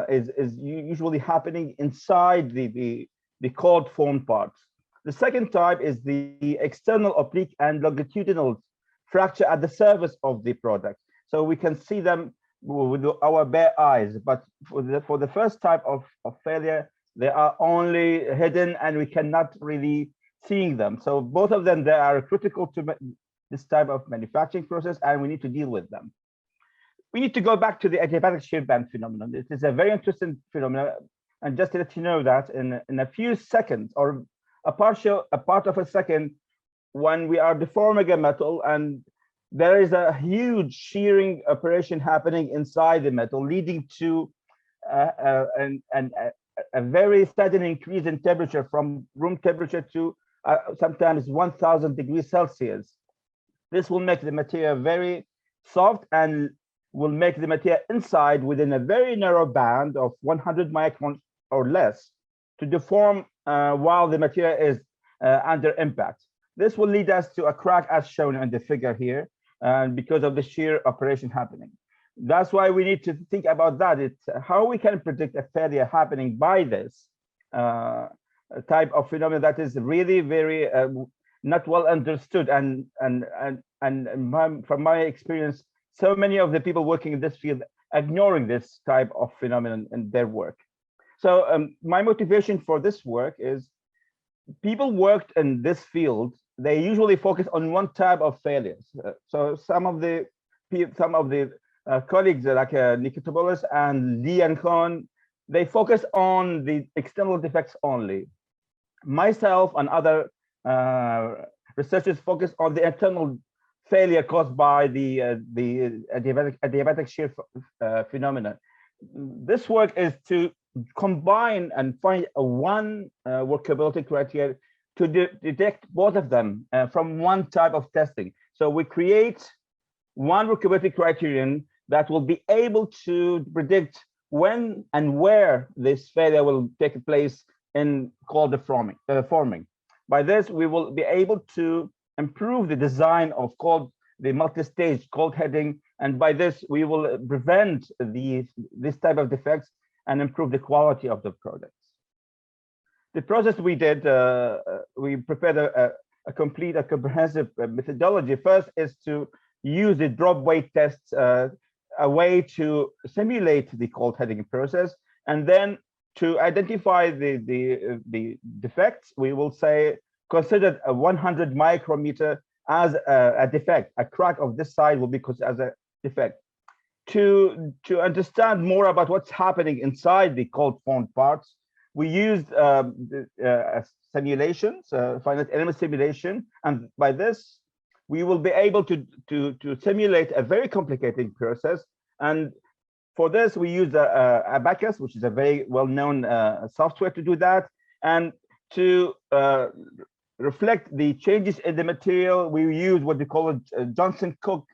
is usually happening inside the cold formed parts. The second type is the external oblique and longitudinal fracture at the surface of the product. So we can see them with our bare eyes, but for the first type of failure, they are only hidden and we cannot really see them. So both of them, they are critical to this type of manufacturing process, and we need to deal with them. We need to go back to the adiabatic shear band phenomenon. It is a very interesting phenomenon, and just to let you know that in a few seconds or a part of a second, when we are deforming a metal and there is a huge shearing operation happening inside the metal, leading to a very sudden increase in temperature from room temperature to sometimes 1000 degrees Celsius. This will make the material very soft and will make the material inside within a very narrow band of 100 microns or less to deform while the material is under impact. This will lead us to a crack as shown in the figure here, and because of the shear operation happening. That's why we need to think about that. It's how we can predict a failure happening by this type of phenomenon that is really very not well understood. And from my experience, so many of the people working in this field ignoring this type of phenomenon in their work. So my motivation for this work is people worked in this field, they usually focus on one type of failures. So some of the colleagues like Nikitopoulos and Lee and Khan, they focus on the external defects only. Myself and other researchers focus on the internal failure caused by the adiabatic shear phenomena. This work is to combine and find one workability criteria to detect both of them from one type of testing. So we create one workability criterion that will be able to predict when and where this failure will take place in cold forming. By this, we will be able to improve the design of the multi-stage cold heading, and by this, we will prevent this type of defects and improve the quality of the products. The process we did, we prepared a comprehensive methodology. First is to use the drop weight tests, a way to simulate the cold heading process, and then to identify the defects, we will say consider a 100 micrometer as a defect. A crack of this size will be considered as a defect. To understand more about what's happening inside the cold formed parts, we used simulations, finite element simulation, and by this we will be able to simulate a very complicated process. And for this, we use Abacus, which is a very well-known software to do that. And to reflect the changes in the material, we use what we call a Johnson-Cook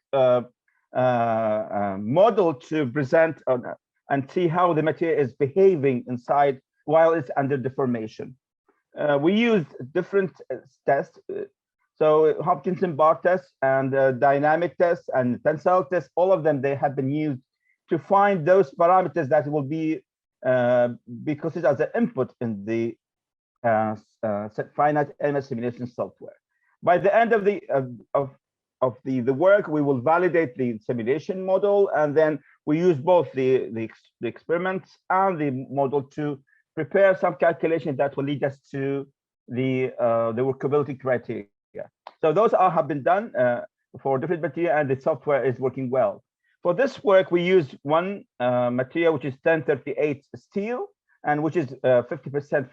model to present and see how the material is behaving inside while it's under deformation. We use different tests. So Hopkinson bar tests and dynamic tests and tensile tests, all of them, they have been used to find those parameters that will be considered as an input in the finite element simulation software. By the end of the work, we will validate the simulation model, and then we use both the experiments and the model to prepare some calculations that will lead us to the workability criteria. So those have been done for different material, and the software is working well. For this work, we use one material which is 1038 steel, and which is 50%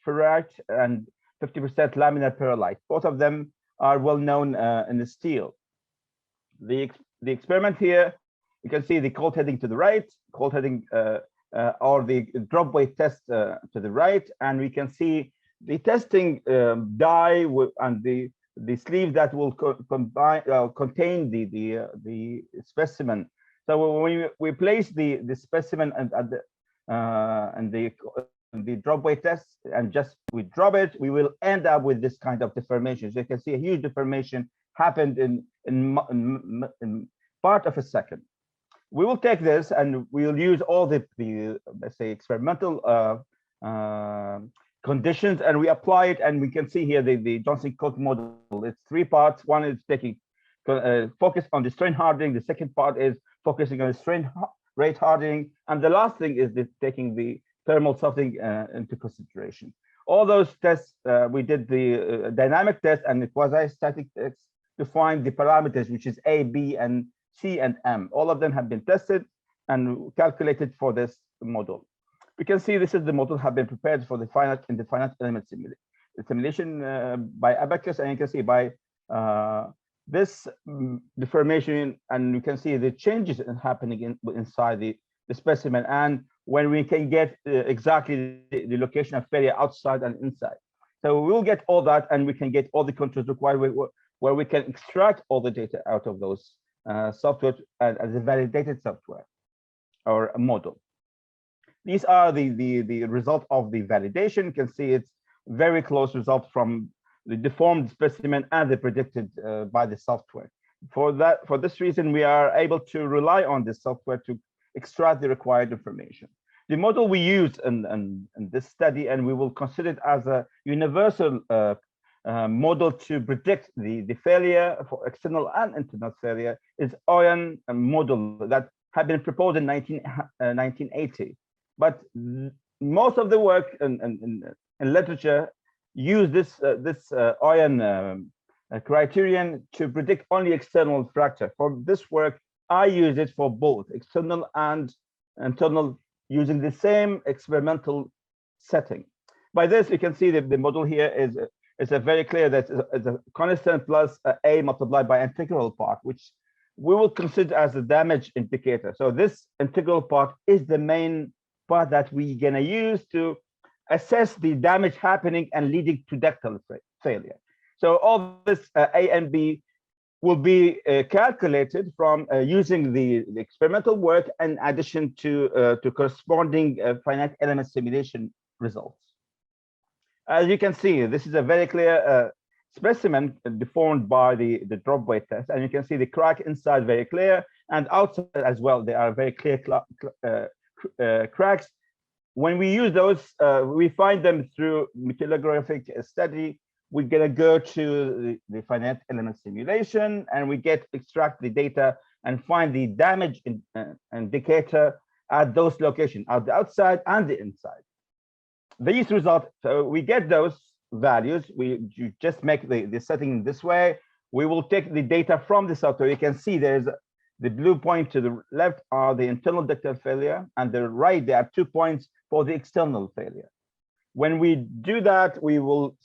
ferrite and 50% laminar perlite. Both of them are well known in the steel. The experiment here, you can see the cold heading to the right, cold heading or the drop weight test to the right, and we can see the testing die and the sleeve that will contain the specimen. So when we place the specimen at the drop weight test and just we drop it, we will end up with this kind of deformation. So you can see a huge deformation happened in part of a second. We will take this and we'll use all the let's say experimental conditions, and we apply it, and we can see here the Johnson-Cook model. It's three parts. One is taking focus on the strain hardening. The second part is focusing on the strain rate hardening, and the last thing is taking the thermal softening into consideration. All those tests, we did the dynamic test and the quasi-static test to find the parameters, which is A, B, and C, and M. All of them have been tested and calculated for this model. We can see this is the model have been prepared for the finite element simulation by Abacus, and you can see by this deformation, and you can see the changes happening inside the specimen, and when we can get exactly the location of failure outside and inside. So we will get all that, and we can get all the controls required where we can extract all the data out of those software as a validated software or a model. These are the result of the validation. You can see it's very close result from the deformed specimen and the predicted by the software. For this reason, we are able to rely on this software to extract the required information. The model we use in this study, and we will consider it as a universal model to predict the failure for external and internal failure, is OIAN model that had been proposed in 1980. But most of the work in literature use this OIAN criterion to predict only external fracture. For this work, I use it for both external and internal, using the same experimental setting. By this, you can see that the model here is a very clear that it's a constant plus a multiplied by integral part, which we will consider as a damage indicator. So this integral part is the main part that we're gonna use to assess the damage happening and leading to ductal failure. So all this A and B will be calculated from using the experimental work in addition to corresponding finite element simulation results. As you can see, this is a very clear specimen deformed by the drop weight test, and you can see the crack inside very clear, and outside as well, there are very clear cracks. When we use those, we find them through metallographic study. We're gonna go to the finite element simulation, and we extract the data and find the damage indicator at those locations, at the outside and the inside. These results, so we get those values. You just make the setting this way. We will take the data from the software. You can see there's the blue point to the left are the internal ductal failure, and the right there are 2 points for the external failure. When we do that, we will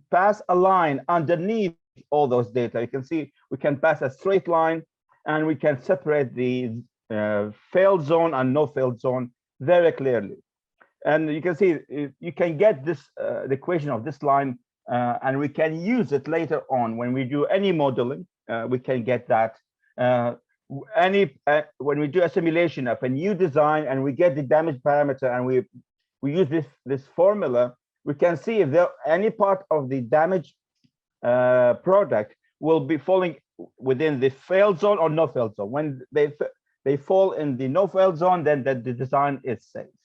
pass a line underneath all those data. You can see we can pass a straight line, and we can separate the failed zone and no failed zone very clearly. And you can see you can get this the equation of this line, and we can use it later on when we do any modeling. We can get that when we do a simulation of a new design and we get the damage parameter, and we use this formula, we can see if there any part of the damage product will be falling within the failed zone or no failed zone. When they fall in the no failed zone, then the design is safe.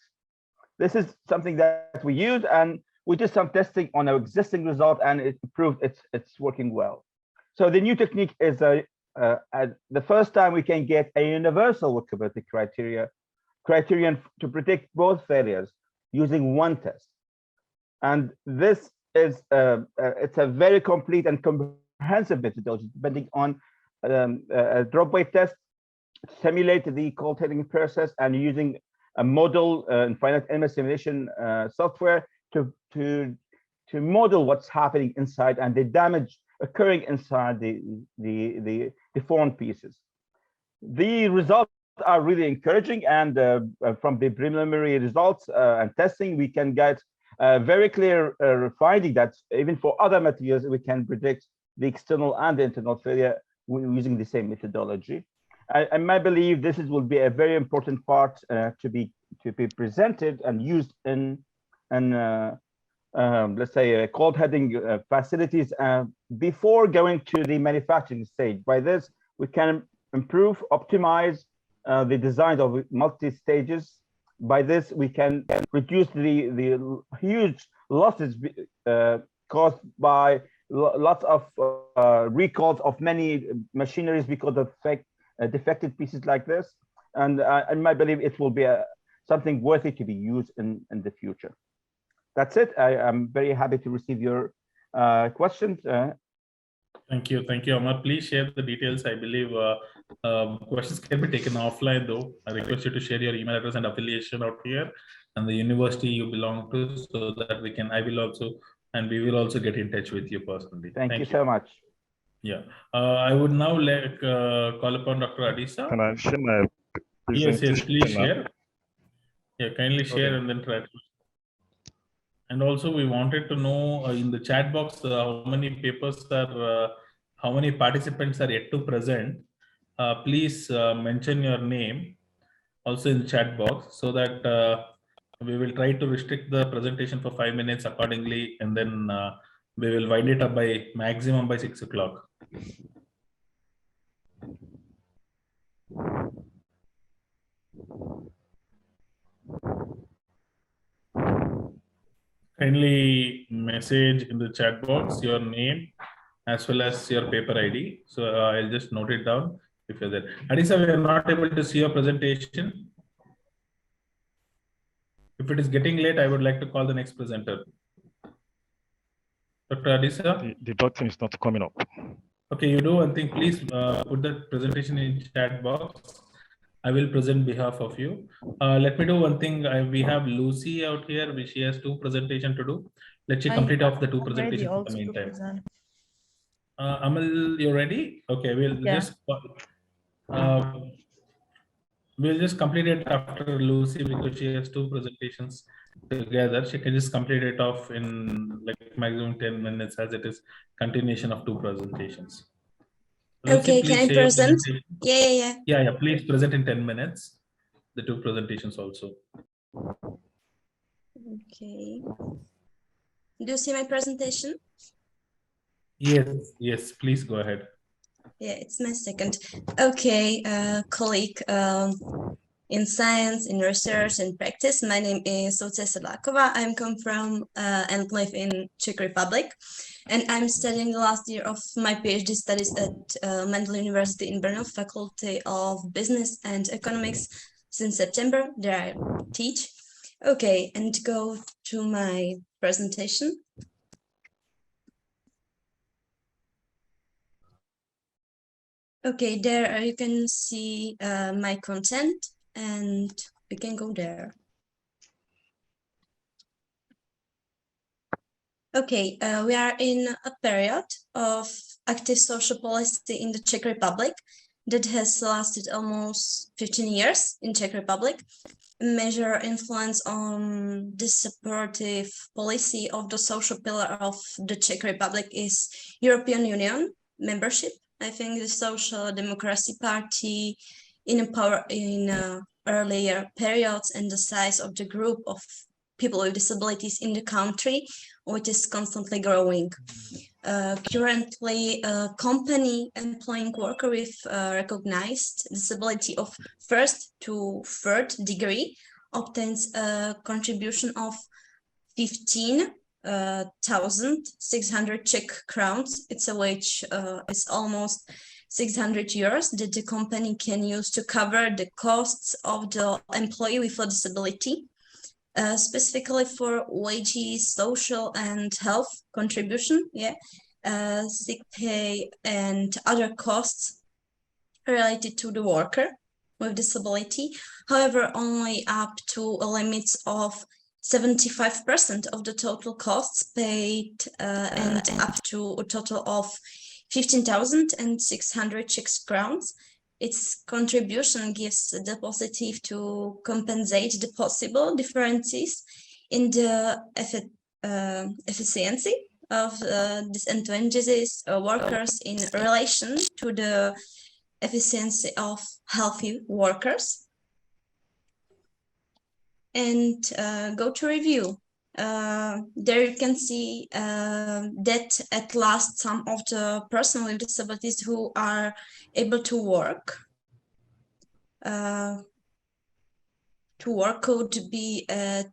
This is something that we use, and we did some testing on our existing result, and it proved it's working well. So the new technique is the first time we can get a universal workability criterion to predict both failures using one test. And this is it's a very complete and comprehensive methodology, depending on a drop weight test, simulate the cold heading process, and using a model in finite element simulation software to model what's happening inside and the damage occurring inside the deformed pieces. The results are really encouraging, and from the preliminary results and testing, we can get a very clear finding that even for other materials, we can predict the external and the internal failure using the same methodology. I might believe this will be a very important part to be presented and used in let's say cold heading facilities before going to the manufacturing stage. By this, we can improve, optimize the design of multi-stages. By this, we can reduce the huge losses caused by lots of recalls of many machineries because of defective pieces like this. And I might believe it will be something worthy to be used in the future. That's it. I am very happy to receive your questions. Thank you, Amar. Please share the details. I believe questions can be taken offline, though. I request you to share your email address and affiliation out here and the university you belong to, so that we will also get in touch with you personally. Thank you so much. Yeah, I would now call upon Dr. Adisa. Can I share my presentation? Yes, please share. Yeah, kindly share and then try to. And also, we wanted to know in the chat box how many papers are, how many participants are yet to present, please mention your name also in the chat box, so that we will try to restrict the presentation for 5 minutes accordingly, and then we will wind it up by maximum by 6 o'clock. Kindly message in the chat box your name as well as your paper ID. So I'll just note it down if you're there. Adisa, we are not able to see your presentation. If it is getting late, I would like to call the next presenter. Dr. Adisa? The button is not coming up. Okay, you do one thing, please put the presentation in chat box. I will present behalf of you. Let me do one thing. We have Lucy out here, which she has 2 presentations to do. Let she complete off the 2 presentations in the meantime. Amal, you ready? Okay, we'll just complete it after Lucy, because she has 2 presentations together. She can just complete it off in like maximum 10 minutes, as it is continuation of 2 presentations. Lucy, Okay, can I present? Yeah. Please present in 10 minutes. The 2 presentations also. Okay. Do you see my presentation? Yes, please go ahead. Yeah, it's my second. Okay, colleague in science, in research and practice. My name is Session-2. I'm come from and live in Czech Republic. And I'm studying the last year of my PhD studies at Mendel University in Brno, Faculty of Business and Economics. Since September, there I teach. Okay, and go to my presentation. Okay, there you can see my content, and we can go there. Okay, we are in a period of active social policy in the Czech Republic that has lasted almost 15 years in Czech Republic. A major influence on this supportive policy of the social pillar of the Czech Republic is European Union membership. I think the Social Democracy Party in power in earlier periods, and the size of the group of people with disabilities in the country, which is constantly growing. Currently, a company employing worker with recognized disability of 1st to 3rd degree obtains a contribution of 15,600 Czech crowns. It's a wage, it's almost 600 euros that the company can use to cover the costs of the employee with a disability. Specifically for wages, social and health contribution, sick pay and other costs related to the worker with disability. However, only up to a limit of 75% of the total costs paid and up to a total of 15,600 Czech crowns. Its contribution gives the positive to compensate the possible differences in the efficiency of disadvantaged workers in relation to the efficiency of healthy workers. And go to review. There you can see that at last some of the persons with disabilities who are able to work could be at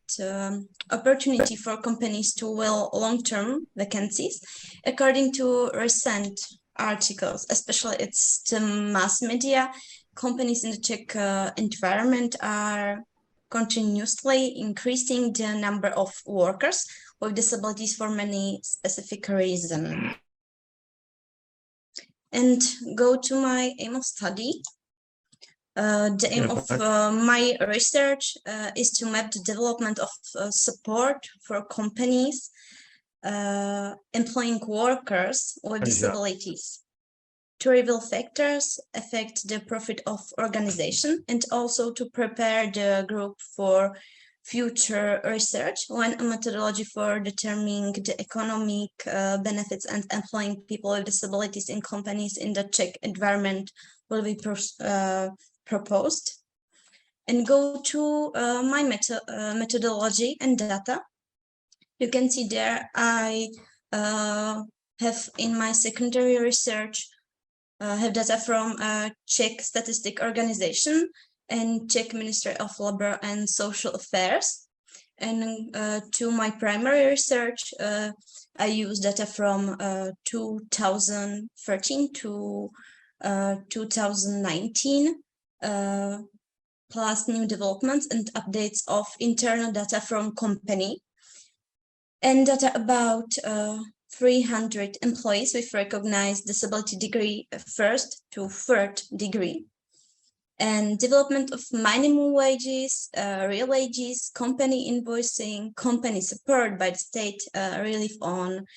opportunity for companies to fill long-term vacancies. According to recent articles, especially it's the mass media, companies in the Czech environment are continuously increasing the number of workers with disabilities for many specific reasons. And go to my aim of study. The aim of my research is to map the development of support for companies employing workers with disabilities, to reveal factors affect the profit of organization, and also to prepare the group for future research when a methodology for determining the economic benefits and employing people with disabilities in companies in the Czech environment will be proposed. And go to my methodology and data. You can see there I have in my secondary research have data from Czech Statistic Organization and Czech Ministry of Labor and Social Affairs. And to my primary research, I use data from 2013 to 2019, plus new developments and updates of internal data from company, and data about 300 employees with recognized disability degree 1st to 3rd degree, and development of minimum wages, real wages, company invoicing, company support by the state, relief on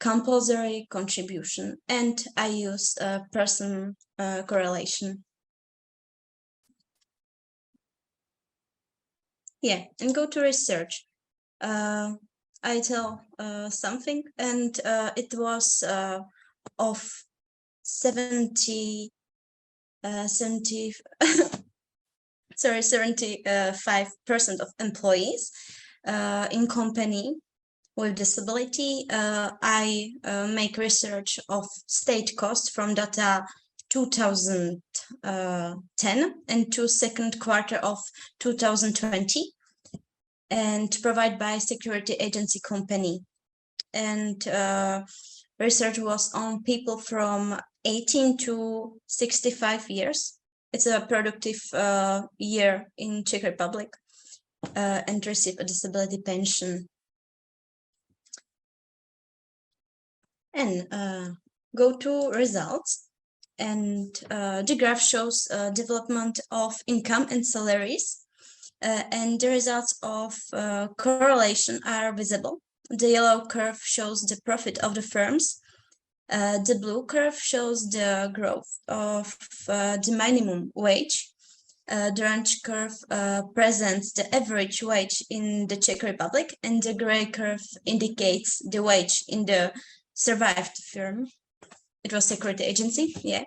compulsory contribution, and I use person correlation. Yeah, and go to research. I tell something, and it was of 75% of employees in company with disability. I make research of state cost from data 2010 and to 2nd quarter of 2020, and provide by security agency company. And research was on people from 18 to 65 years. It's a productive year in Czech Republic, and receive a disability pension. And go to results. And the graph shows development of income and salaries. And the results of correlation are visible. The yellow curve shows the profit of the firms. The blue curve shows the growth of the minimum wage. The orange curve presents the average wage in the Czech Republic, and the gray curve indicates the wage in the survived firm. It was security agency, yeah.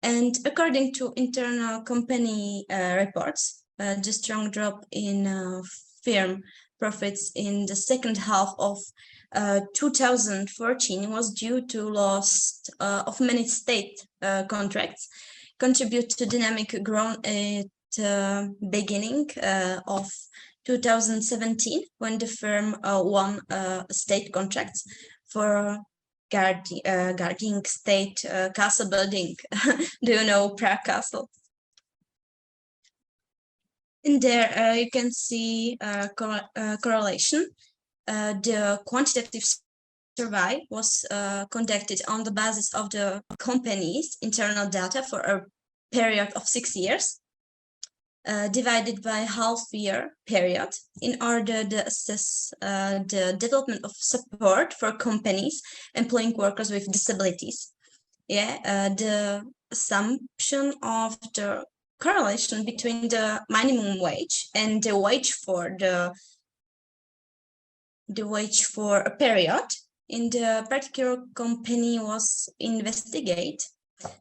And according to internal company reports, the strong drop in firm profits in the 2nd half of 2014 was due to loss of many state contracts, contribute to dynamic growth at beginning of 2017, when the firm won state contracts for guarding state castle building. Do you know Prague Castle? In there, you can see correlation. The quantitative survey was conducted on the basis of the company's internal data for a period of 6 years, divided by half-year period, in order to assess the development of support for companies employing workers with disabilities. Yeah, the assumption of the correlation between the minimum wage and the wage for a period in the particular company was investigate.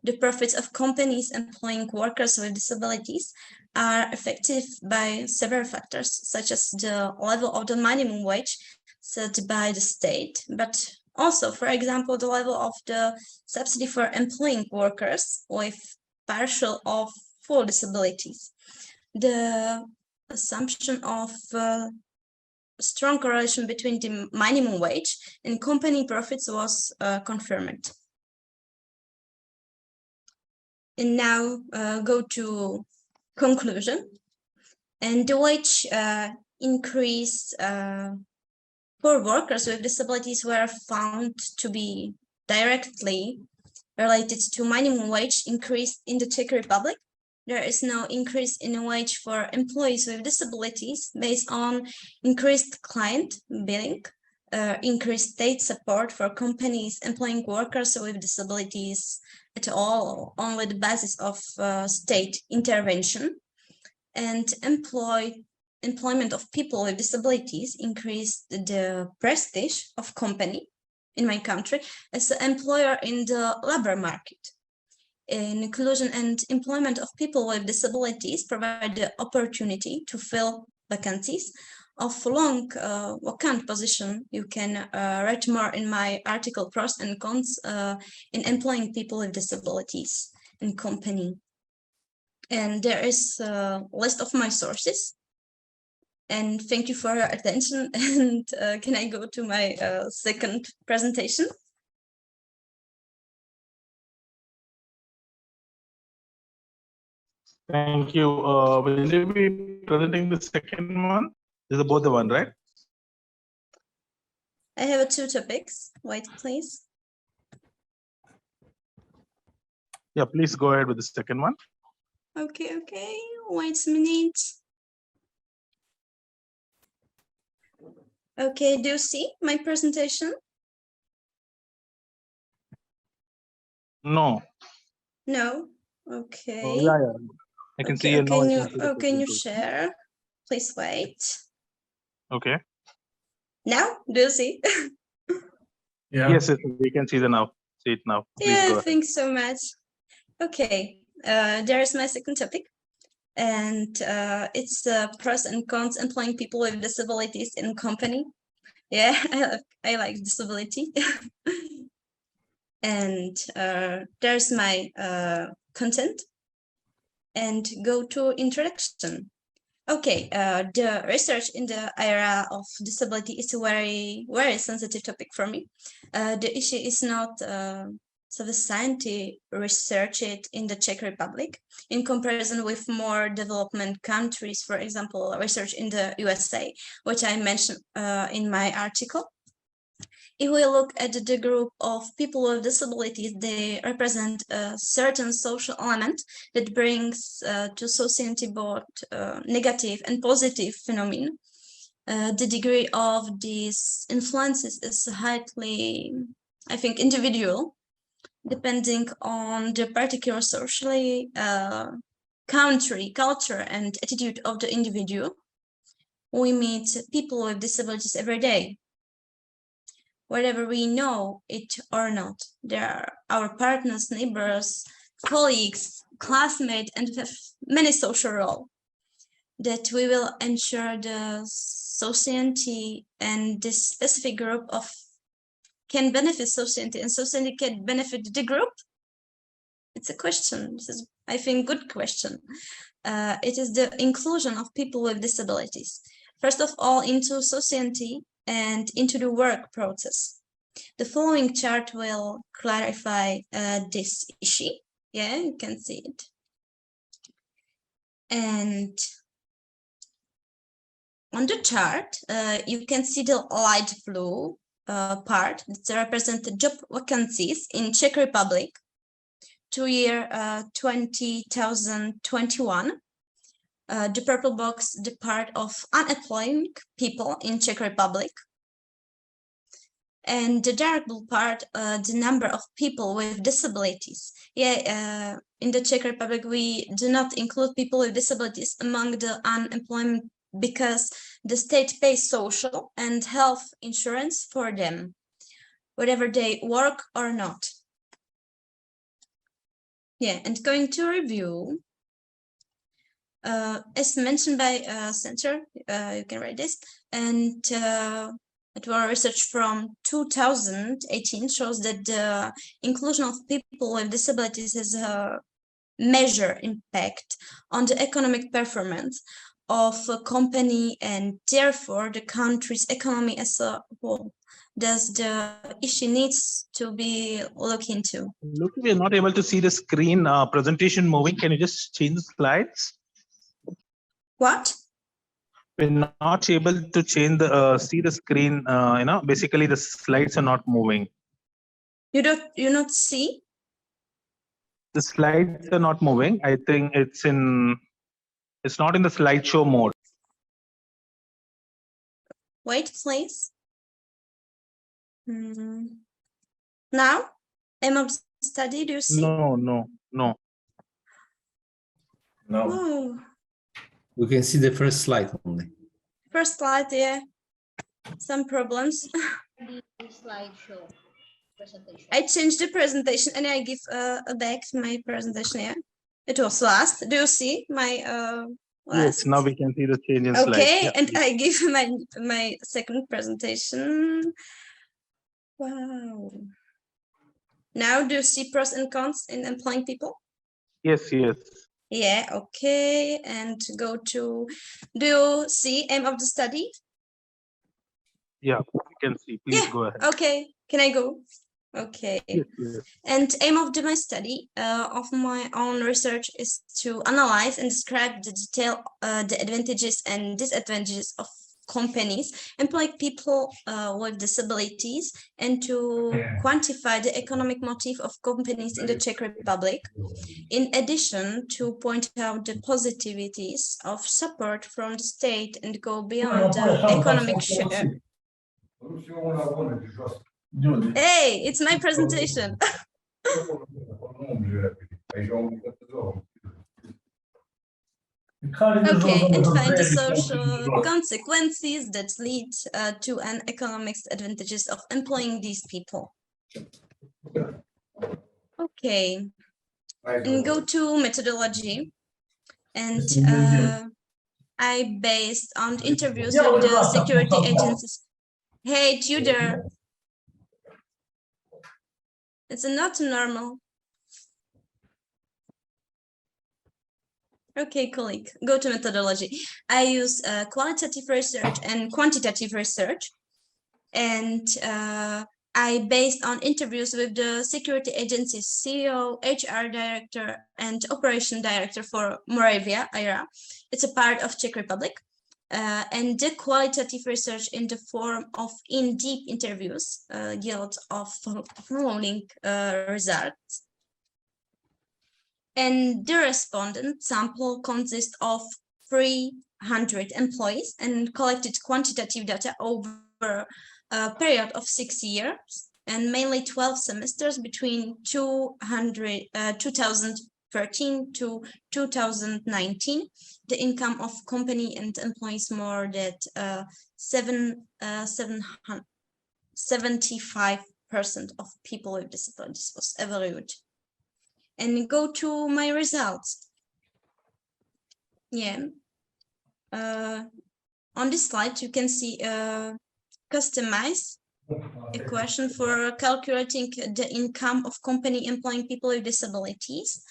The profits of companies employing workers with disabilities are affected by several factors, such as the level of the minimum wage set by the state, but also, for example, the level of the subsidy for employing workers with partial or full disabilities. The assumption of strong correlation between the minimum wage and company profits was confirmed. And now go to conclusion. And the wage increase for workers with disabilities were found to be directly related to minimum wage increase in the Czech Republic. There is no increase in the wage for employees with disabilities based on increased client billing, increased state support for companies employing workers with disabilities at all, only the basis of state intervention, and employed employment of people with disabilities increased the prestige of company in my country as an employer in the labor market. Inclusion and employment of people with disabilities provide the opportunity to fill vacancies of long vacant position. You can read more in my article Pros and Cons in employing people with disabilities in company. And there is a list of my sources. And thank you for your attention. And can I go to my second presentation? Thank you. Will you be presenting the second one? This is both the one, right? I have two topics. Wait, please. Yeah, please go ahead with the second one. Okay. Wait a minute. Okay, do you see my presentation? No. No. Okay. Oh, yeah. I can see you now. Can you share? Please wait. Okay. Now, do you see? Yeah. Yes, we can see now. See it now. Please go ahead. Thanks so much. Okay, there is my second topic, and it's the pros and cons employing people with disabilities in company. Yeah, I like disability. And there's my content. And go to introduction. Okay, the research in the area of disability is a very sensitive topic for me. The issue is not sufficiently researched in the Czech Republic in comparison with more development countries, for example, research in the USA, which I mentioned in my article. If we look at the group of people with disabilities, they represent a certain social element that brings to society both negative and positive phenomena. The degree of these influences is highly, I think, individual, depending on the particular socially, country, culture, and attitude of the individual. We meet people with disabilities every day. Whether we know it or not, they are our partners, neighbors, colleagues, classmates, and have many social roles that we will ensure the society and this specific group of can benefit society and society can benefit the group. It's a question. This is, I think, good question. It is the inclusion of people with disabilities. First of all, into society and into the work process. The following chart will clarify this issue. Yeah, you can see it. And on the chart, you can see the light blue part that represents the job vacancies in Czech Republic to year 2021. The purple box, the part of unemployed people in Czech Republic. And the dark blue part, the number of people with disabilities. Yeah, in the Czech Republic, we do not include people with disabilities among the unemployment because the state pays social and health insurance for them, whether they work or not. Yeah, and going to review, as mentioned by Center, you can write this, and our research from 2018 shows that the inclusion of people with disabilities has a measure impact on the economic performance of a company and therefore the country's economy as a whole. Thus, the issue needs to be looked into. Look, we are not able to see the screen presentation moving. Can you just change the slides? What? We're not able to change the see the screen. Basically the slides are not moving. You not see? The slides are not moving. I think it's not in the slideshow mode. Wait, please. Now, I'm study. Do you see? No. Oh. We can see the first slide only. First slide, yeah. Some problems. Slideshow presentation. I changed the presentation and I give back my presentation. Yeah, it was last. Do you see my last? Yes, now we can see the change in Okay, slides. Yeah, and please. I give my second presentation. Wow. Now do you see pros and cons in employing people? Yes, yes. Yeah, okay. And go to, do you see aim of the study? Yeah, we can see. Please go ahead. Okay, can I go? Okay. Yes, yes. And aim of my study of my own research is to analyze and describe the detail, the advantages and disadvantages of companies employ people with disabilities, and to quantify the economic motive of companies in the Czech Republic. In addition, to point out the positivities of support from the state and go beyond the economic share. Hey, it's my presentation. Okay, and find the social consequences that lead to an economic advantages of employing these people. Okay, and go to methodology. And I based on interviews with the security agencies. Hey, tutor. It's not normal. Okay, colleague, go to methodology. I use qualitative research and quantitative research. And I based on interviews with the security agencies, CEO, HR director, and operation director for Moravia, IRA. It's a part of Czech Republic. And the qualitative research in the form of in-depth interviews yield of following results. And the respondent sample consists of 300 employees and collected quantitative data over a period of 6 years and mainly 12 semesters between 2013 to 2019. The income of company and employees more than 75% of people with disabilities was evaluated. And go to my results. Yeah. On this slide, you can see customize equation for calculating the income of company employing people with disabilities.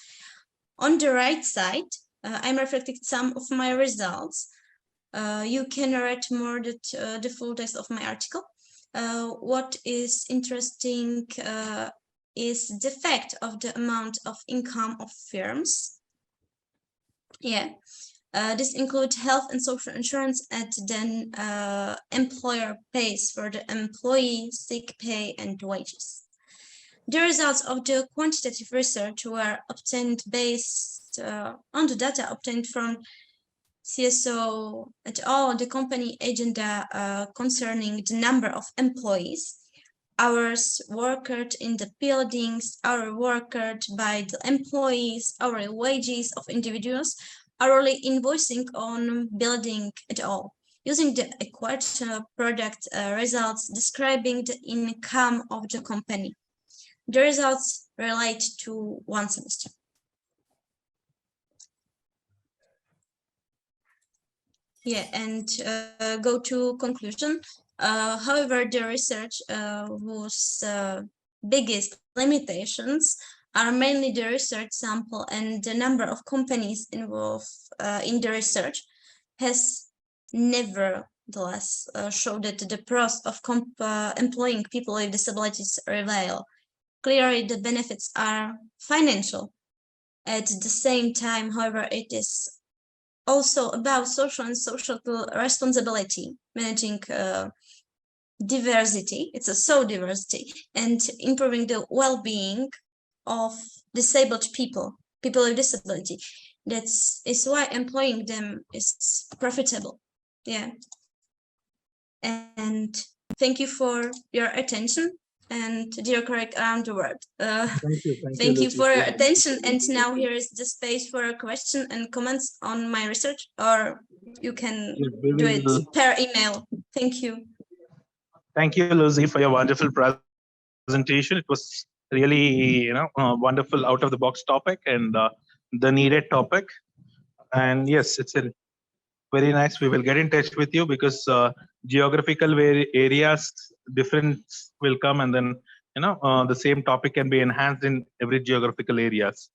On the right side, I'm reflecting some of my results. You can read more the full text of my article. What is interesting is the fact of the amount of income of firms. Yeah, this includes health and social insurance, and then employer pays for the employee, sick pay, and wages. The results of the quantitative research were obtained based on the data obtained from CSO et al., the company agenda concerning the number of employees, hours worked in the buildings, hours worked by the employees, hourly wages of individuals, hourly invoicing on building et al., using the equatorial product results describing the income of the company. The results relate to 1 semester. Yeah, and go to conclusion. However, the research whose biggest limitations are mainly the research sample and the number of companies involved in the research has nevertheless showed that the pros of employing people with disabilities prevail. Clearly, the benefits are financial. At the same time, however, it is also about social and societal responsibility, managing diversity, it's a so diversity, and improving the well-being of disabled people, people with disability. That is why employing them is profitable. Yeah. And thank you for your attention. and dear colleagues around the world. Thank you, For your attention. And now here is the space for a question and comments on my research, or you can do it per email. Thank you. Thank you, Lucy, for your wonderful presentation. It was really, wonderful out of the box topic and the needed topic. And yes, it's a very nice. We will get in touch with you because geographical areas difference will come, and then the same topic can be enhanced in every geographical areas.